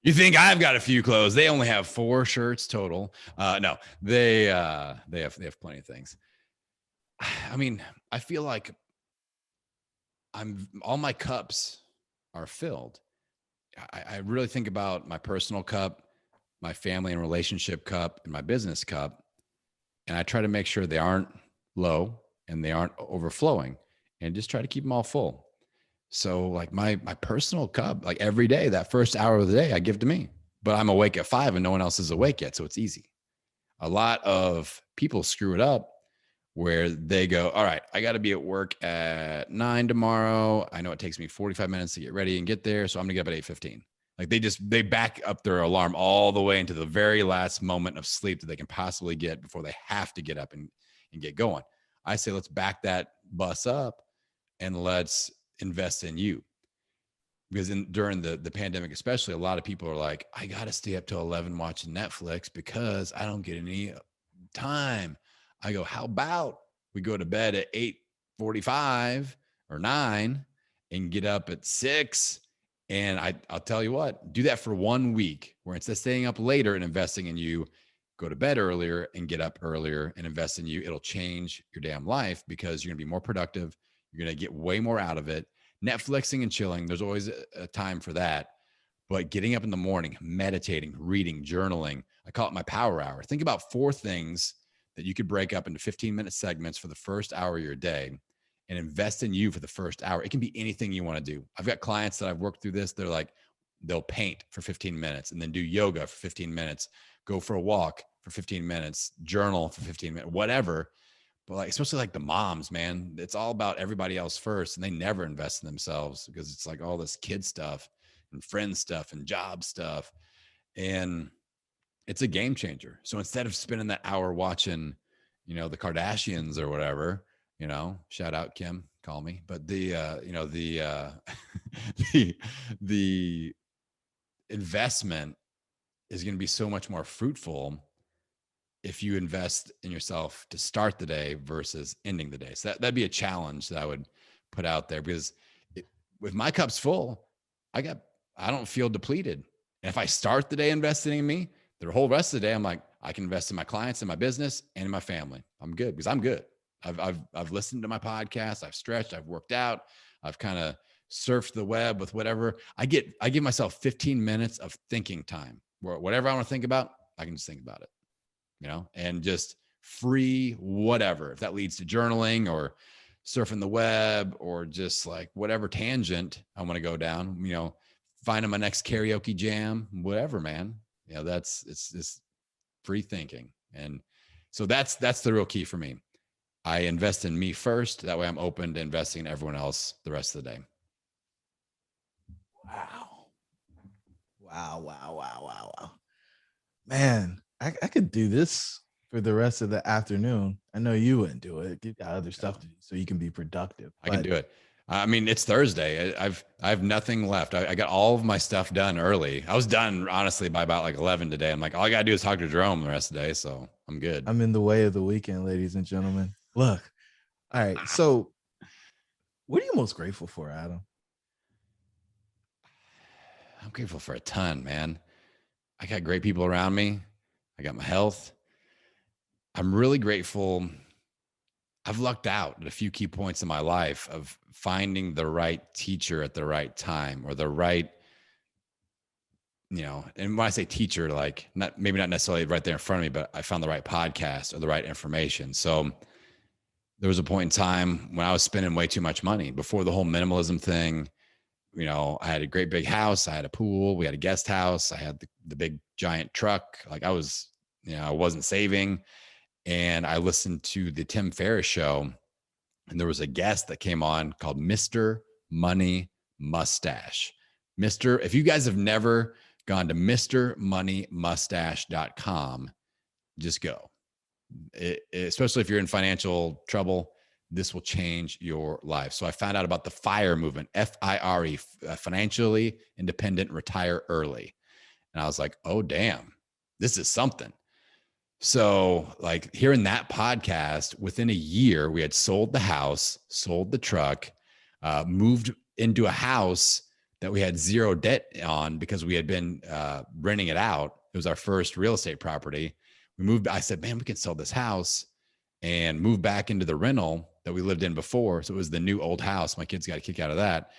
You think I've got a few clothes? They only have 4 shirts total. No, they have plenty of things. I mean, I feel like all my cups are filled. I really think about my personal cup, my family and relationship cup, and my business cup. And I try to make sure they aren't low and they aren't overflowing, and just try to keep them all full. So like my personal cup, like every day, that first hour of the day I give to me, but I'm awake at 5 and no one else is awake yet. So it's easy. A lot of people screw it up where they go, all right, I got to be at work at 9 tomorrow. I know it takes me 45 minutes to get ready and get there. So I'm gonna get up at 8:15. Like they back up their alarm all the way into the very last moment of sleep that they can possibly get before they have to get up and get going. I say, let's back that bus up and let's invest in you. Because during the pandemic, especially, a lot of people are like, I got to stay up till 11 watching Netflix because I don't get any time. I go, how about we go to bed at 8:45 or 9 and get up at 6? And I'll tell you what, do that for 1 week, where instead of staying up later and investing in you, go to bed earlier and get up earlier and invest in you. It'll change your damn life because you're going to be more productive. You're going to get way more out of it. Netflixing and chilling, there's always a time for that. But getting up in the morning, meditating, reading, journaling, I call it my power hour. Think about 4 things that you could break up into 15-minute segments for the first hour of your day and invest in you for the first hour. It can be anything you want to do. I've got clients that I've worked through this. They're like, they'll paint for 15 minutes and then do yoga for 15 minutes, go for a walk for 15 minutes, journal for 15 minutes, whatever. But like, especially like the moms, man, it's all about everybody else first. And they never invest in themselves because it's like all this kid stuff and friend stuff and job stuff. And it's a game changer. So instead of spending that hour watching, the Kardashians or whatever, shout out Kim, call me. But the the investment is going to be so much more fruitful if you invest in yourself to start the day versus ending the day. So that'd be a challenge that I would put out there, because with my cup's full, I don't feel depleted. And if I start the day investing in me, the whole rest of the day, I'm like, I can invest in my clients, in my business, and in my family. I'm good because I'm good. I've listened to my podcast. I've stretched. I've worked out. I've kind of surfed the web with whatever. I give myself 15 minutes of thinking time where whatever I want to think about, I can just think about it, and just free whatever. If that leads to journaling or surfing the web or just like whatever tangent I want to go down, finding my next karaoke jam, whatever, man. It's free thinking. And so that's the real key for me. I invest in me first. That way I'm open to investing in everyone else the rest of the day. Wow. Man, I could do this for the rest of the afternoon. I know you wouldn't do it. You got other stuff to do so you can be productive. I can do it. I mean, it's Thursday. I have nothing left. I got all of my stuff done early. I was done, honestly, by about like 11 today. I'm like, all I got to do is talk to Jerome the rest of the day. So I'm good. I'm in the way of the weekend, ladies and gentlemen. Look. All right. So what are you most grateful for, Adam? I'm grateful for a ton, man. I got great people around me. I got my health. I'm really grateful. I've lucked out at a few key points in my life of finding the right teacher at the right time, or the right, and when I say teacher, like maybe not necessarily right there in front of me, but I found the right podcast or the right information. So there was a point in time when I was spending way too much money before the whole minimalism thing. I had a great big house. I had a pool. We had a guest house. I had the big giant truck. Like I wasn't saving. And I listened to the Tim Ferriss show, and there was a guest that came on called Mr. Money Mustache. If you guys have never gone to MrMoneyMustache.com, just go. Especially if you're in financial trouble, this will change your life. So I found out about the FIRE movement, FIRE, financially independent, retire early. And I was like, oh, damn, this is something. So like hearing that podcast, within a year, we had sold the house, sold the truck, moved into a house that we had zero debt on because we had been renting it out. It was our first real estate property. We moved. I said, man, we can sell this house and move back into the rental that we lived in before. So it was the new old house. My kids got a kick out of that.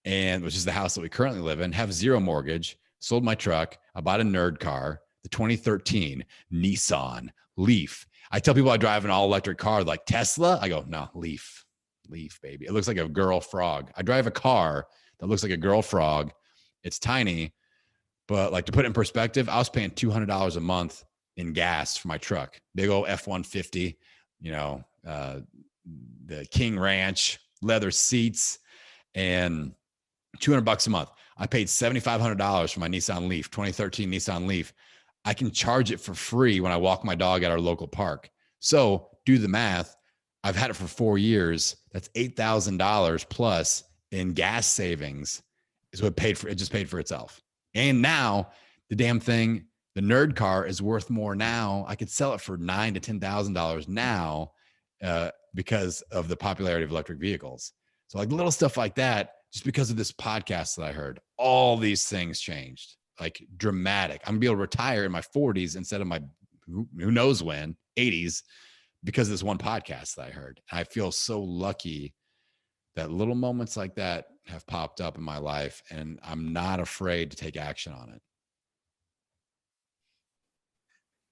And which is the house that we currently live in, have zero mortgage, sold my truck. I bought a nerd car, the 2013 Nissan Leaf. I tell people I drive an all electric car like Tesla. I go, no, Leaf, baby. It looks like a girl frog. I drive a car that looks like a girl frog. It's tiny, but like to put it in perspective, I was paying $200 a month in gas for my truck. Big old F-150, the King Ranch, leather seats, and $200 a month. I paid $7,500 for my Nissan Leaf, 2013 Nissan Leaf. I can charge it for free when I walk my dog at our local park. So do the math. I've had it for 4 years. That's $8,000 plus in gas savings is what it just paid for itself. And now the damn thing, the nerd car is worth more now. I could sell it for $9,000 to $10,000 now because of the popularity of electric vehicles. So like little stuff like that, just because of this podcast that I heard, all these things changed, like dramatic. I'm gonna be able to retire in my 40s instead of my who knows when 80s because of this one podcast that I heard. And I feel so lucky that little moments like that have popped up in my life, and I'm not afraid to take action on it.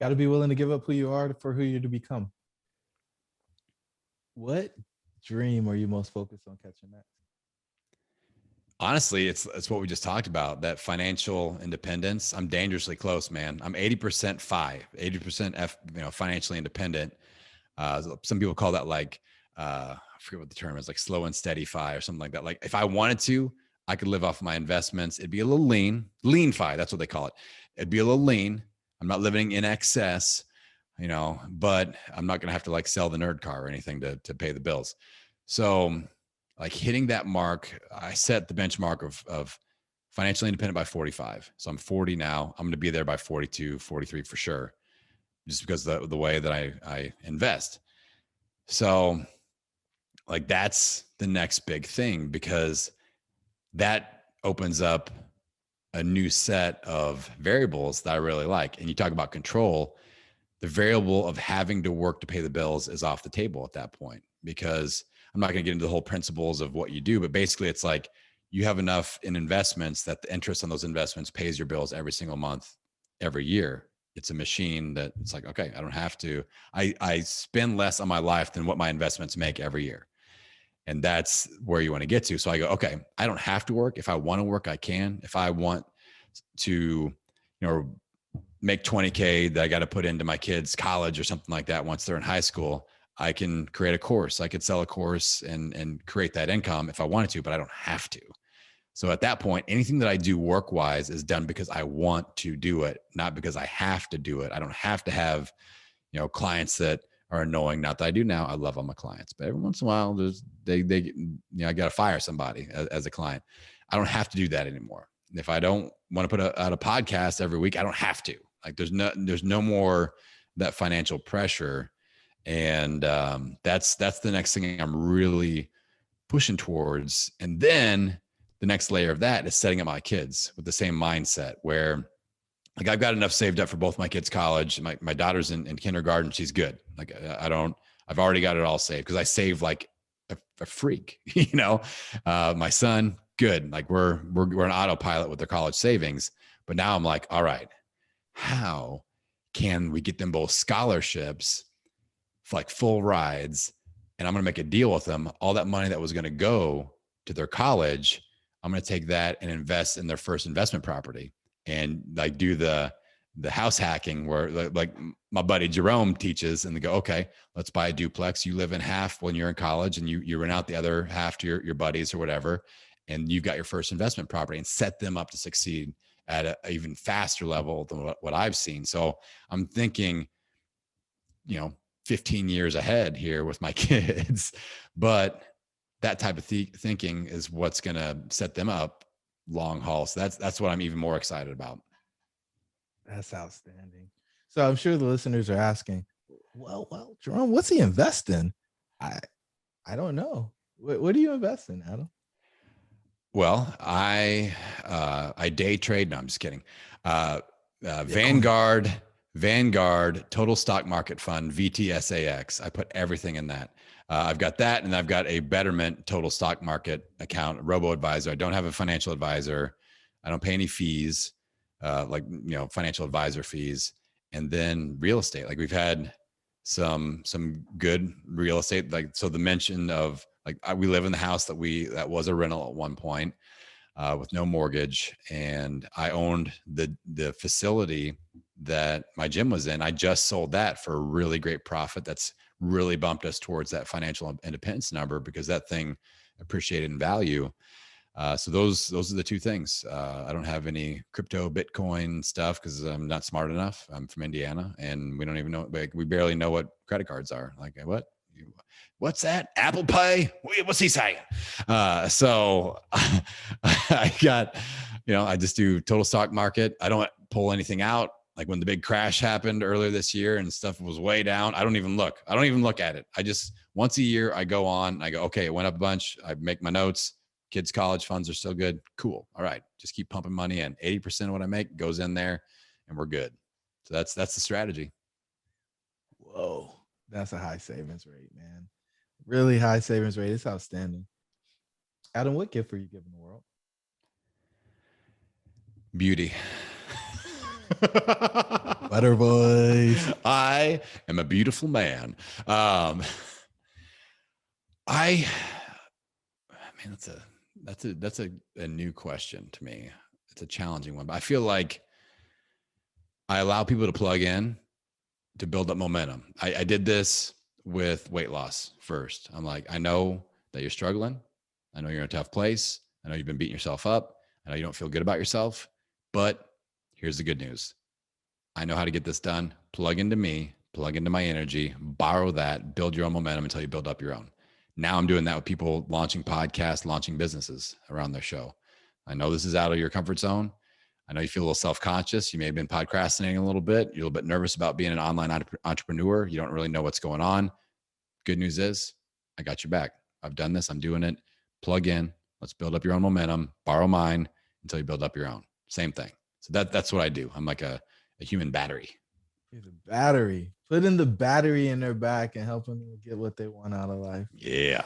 Got to be willing to give up who you are for who you're to become. What dream are you most focused on catching next? Honestly, it's what we just talked about, that financial independence. I'm dangerously close, man. I'm 80% financially independent. Some people call that like, I forget what the term is, like slow and steady FI or something like that. Like if I wanted to, I could live off my investments. It'd be a little lean FI. That's what they call it. It'd be a little lean. I'm not living in excess, but I'm not going to have to like sell the nerd car or anything to pay the bills. So like hitting that mark, I set the benchmark of financially independent by 45. So I'm 40 now. I'm going to be there by 42, 43 for sure, just because of the way that I invest. So like that's the next big thing, because that opens up a new set of variables that I really like. And you talk about control, the variable of having to work to pay the bills is off the table at that point, because I'm not going to get into the whole principles of what you do, but basically it's like you have enough in investments that the interest on those investments pays your bills every single month, every year. It's a machine that it's like, okay, I don't have to, I spend less on my life than what my investments make every year. And that's where you want to get to. So I go, okay, I don't have to work. If I want to work, I can. If I want to, make 20K that I got to put into my kids' college or something like that once they're in high school, I can create a course. I could sell a course and create that income if I wanted to, but I don't have to. So at that point, anything that I do work-wise is done because I want to do it, not because I have to do it. I don't have to have, clients that are annoying. Not that I do now. I love all my clients, but every once in a while, I got to fire somebody as a client. I don't have to do that anymore. If I don't want to put out a podcast every week, I don't have to. Like there's no more that financial pressure. And that's the next thing I'm really pushing towards. And then the next layer of that is setting up my kids with the same mindset where like I've got enough saved up for both my kids' college. My daughter's in kindergarten. She's good. Like I've already got it all saved because I save like a freak, my son, good. Like we're an autopilot with their college savings. But now I'm like, all right, how can we get them both scholarships, like full rides? And I'm going to make a deal with them. All that money that was going to go to their college, I'm going to take that and invest in their first investment property and like do the house hacking where like my buddy Jerome teaches, and they go, okay, let's buy a duplex. You live in half when you're in college and you rent out the other half to your buddies or whatever. And you've got your first investment property, and set them up to succeed at an even faster level than what I've seen. So I'm thinking, 15 years ahead here with my kids, but that type of thinking is what's going to set them up long haul. So that's what I'm even more excited about. That's outstanding. So I'm sure the listeners are asking, well, Jerome, what's he invest in? I don't know. What do you invest in, Adam? Well, I day trade. No, I'm just kidding. Vanguard Vanguard Total Stock Market Fund, VTSAX. I put everything in that. I've got that, and I've got a Betterment Total Stock Market account, robo-advisor. I don't have a financial advisor. I don't pay any fees, financial advisor fees. And then real estate. Like we've had some good real estate. Like, so the mention of we live in the house that was a rental at one point with no mortgage. And I owned the facility that my gym was in. I just sold that for a really great profit. That's really bumped us towards that financial independence number because that thing appreciated in value. So those are the two things. I don't have any crypto Bitcoin stuff because I'm not smart enough. I'm from Indiana and we don't even know, we barely know what credit cards are. Like what's that? Apple Pay? What's he saying? So I got, I just do total stock market. I don't pull anything out. Like when the big crash happened earlier this year and stuff was way down, I don't even look at it. I just, once a year I go on and I go, okay, it went up a bunch. I make my notes. Kids' college funds are still good. Cool. All right. Just keep pumping money in. 80% of what I make goes in there and we're good. So that's the strategy. Whoa. That's a high savings rate, man. Really high savings rate. It's outstanding. Adam, what gift are you giving the world? Beauty. Butter boys. I am a beautiful man. That's a new question to me. It's a challenging one, but I feel like I allow people to plug in to build up momentum. I did this with weight loss first. I'm like, I know that you're struggling. I know you're in a tough place. I know you've been beating yourself up. I know you don't feel good about yourself, but here's the good news. I know how to get this done. Plug into me, plug into my energy, borrow that, build your own momentum until you build up your own. Now I'm doing that with people launching podcasts, launching businesses around their show. I know this is out of your comfort zone. I know you feel a little self-conscious. You may have been procrastinating a little bit. You're a little bit nervous about being an online entrepreneur. You don't really know what's going on. Good news is I got your back. I've done this. I'm doing it. Plug in. Let's build up your own momentum. Borrow mine until you build up your own. Same thing. So that's what I do. I'm like a human battery. He's a battery. Putting the battery in their back and helping them get what they want out of life. Yeah.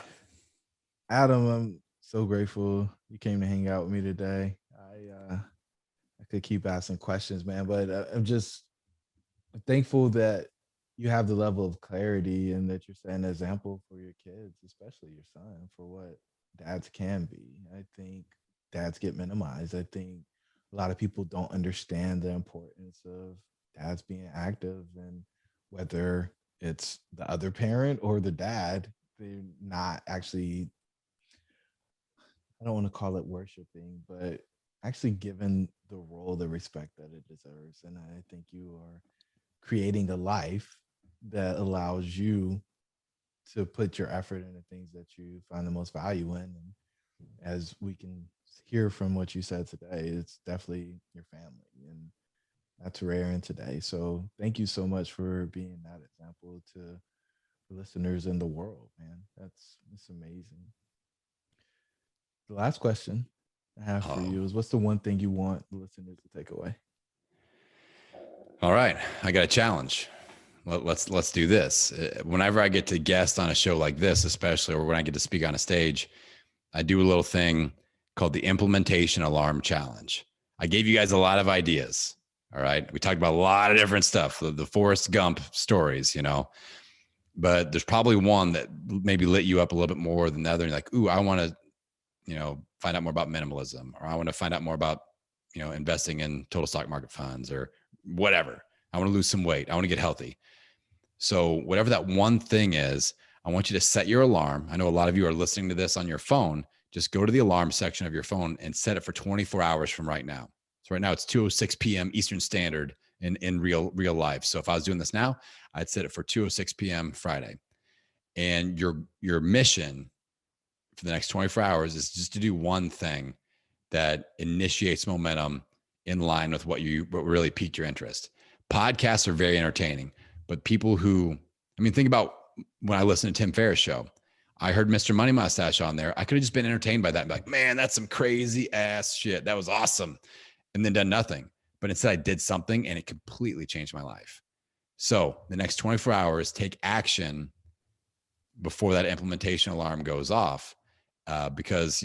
Adam, I'm so grateful you came to hang out with me today. I could keep asking questions, man, but I'm just thankful that you have the level of clarity and that you're setting an example for your kids, especially your son, for what dads can be. I think dads get minimized. I think a lot of people don't understand the importance of dads being active, and whether it's the other parent or the dad, they're not actually, I don't want to call it worshiping, but actually given the role, the respect that it deserves. And I think you are creating a life that allows you to put your effort into things that you find the most value in. And as we can hear from what you said today, it's definitely your family, and that's rare in today. So thank you so much for being that example to the listeners in the world, man. It's amazing. The last question I have for you is, what's the one thing you want the listeners to take away? All right. I got a challenge. Let's do this. Whenever I get to guest on a show like this, especially, or when I get to speak on a stage, I do a little thing called the Implementation Alarm Challenge. I gave you guys a lot of ideas. All right. We talked about a lot of different stuff, the Forrest Gump stories, but there's probably one that maybe lit you up a little bit more than the other. And like, ooh, I want to, find out more about minimalism, or I want to find out more about, investing in total stock market funds or whatever. I want to lose some weight. I want to get healthy. So whatever that one thing is, I want you to set your alarm. I know a lot of you are listening to this on your phone. Just go to the alarm section of your phone and set it for 24 hours from right now. So right now it's 2:06 p.m. Eastern Standard in real life. So if I was doing this now, I'd set it for 2:06 p.m. Friday. And your mission for the next 24 hours is just to do one thing that initiates momentum in line with what really piqued your interest. Podcasts are very entertaining, but people who, think about when I listened to Tim Ferriss' show, I heard Mr. Money Mustache on there. I could have just been entertained by that and be like, man, that's some crazy ass shit. That was awesome. And then done nothing. but instead I did something and it completely changed my life. So the next 24 hours, take action before that implementation alarm goes off, because,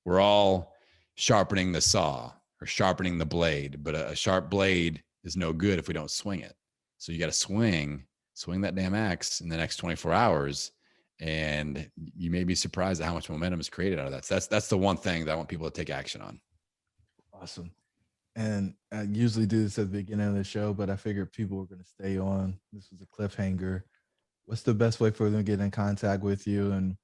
we're all sharpening the saw or sharpening the blade, but a sharp blade is no good if we don't swing it. So you got to swing that damn axe in the next 24 hours. And you may be surprised at how much momentum is created out of that. So that's the one thing that I want people to take action on. Awesome. And I usually do this at the beginning of the show, but I figured people were going to stay on. This was a cliffhanger. What's the best way for them to get in contact with you? And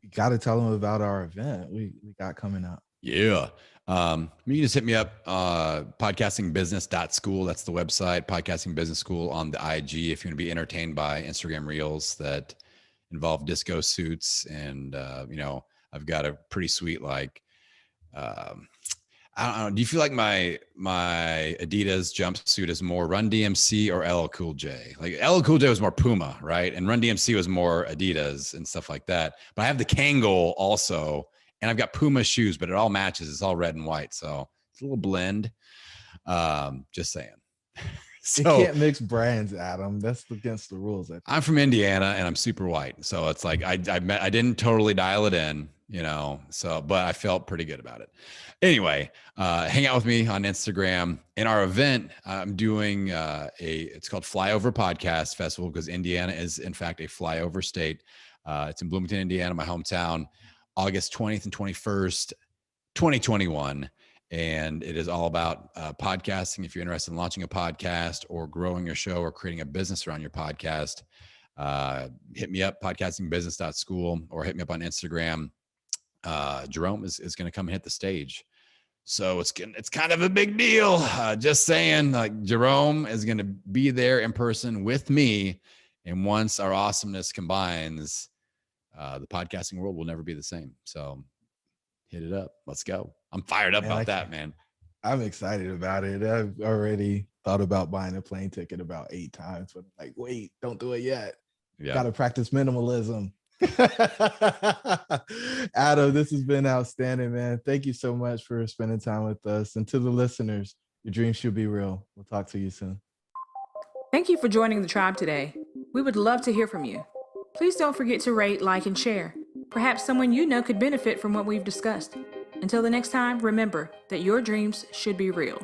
you got to tell them about our event we got coming up. Yeah. You can just hit me up, podcastingbusiness.school. That's the website. Podcasting Business School on the IG. If you want to be entertained by Instagram reels that involve disco suits. And, I've got a pretty sweet, I don't know. Do you feel like my Adidas jumpsuit is more Run DMC or LL Cool J? Like LL Cool J was more Puma, right? And Run DMC was more Adidas and stuff like that. But I have the Kangol also, and I've got Puma shoes, but it all matches. It's all red and white, so it's a little blend. Just saying. You can't mix brands, Adam. That's against the rules. I'm from Indiana and I'm super white, so it's like I didn't totally dial it in, but I felt pretty good about it. Anyway, hang out with me on Instagram. In our event, I'm doing it's called Flyover Podcast Festival, because Indiana is in fact a flyover state. It's in Bloomington, Indiana, my hometown, August 20th and 21st, 2021. And it is all about podcasting. If you're interested in launching a podcast or growing your show or creating a business around your podcast, hit me up, podcastingbusiness.school, or hit me up on Instagram. Jerome is going to come and hit the stage. So it's kind of a big deal. Just saying, like, Jerome is going to be there in person with me. And once our awesomeness combines, the podcasting world will never be the same. So hit it up. Let's go. I'm fired up about that, man. I'm excited about it. I've already thought about buying a plane ticket about 8 times, but I'm like, wait, don't do it yet. Yeah. Got to practice minimalism. Adam, this has been outstanding, man. Thank you so much for spending time with us. And to the listeners, your dreams should be real. We'll talk to you soon. Thank you for joining the tribe today. We would love to hear from you. Please don't forget to rate, like, and share. Perhaps someone you know could benefit from what we've discussed. Until the next time, remember that your dreams should be real.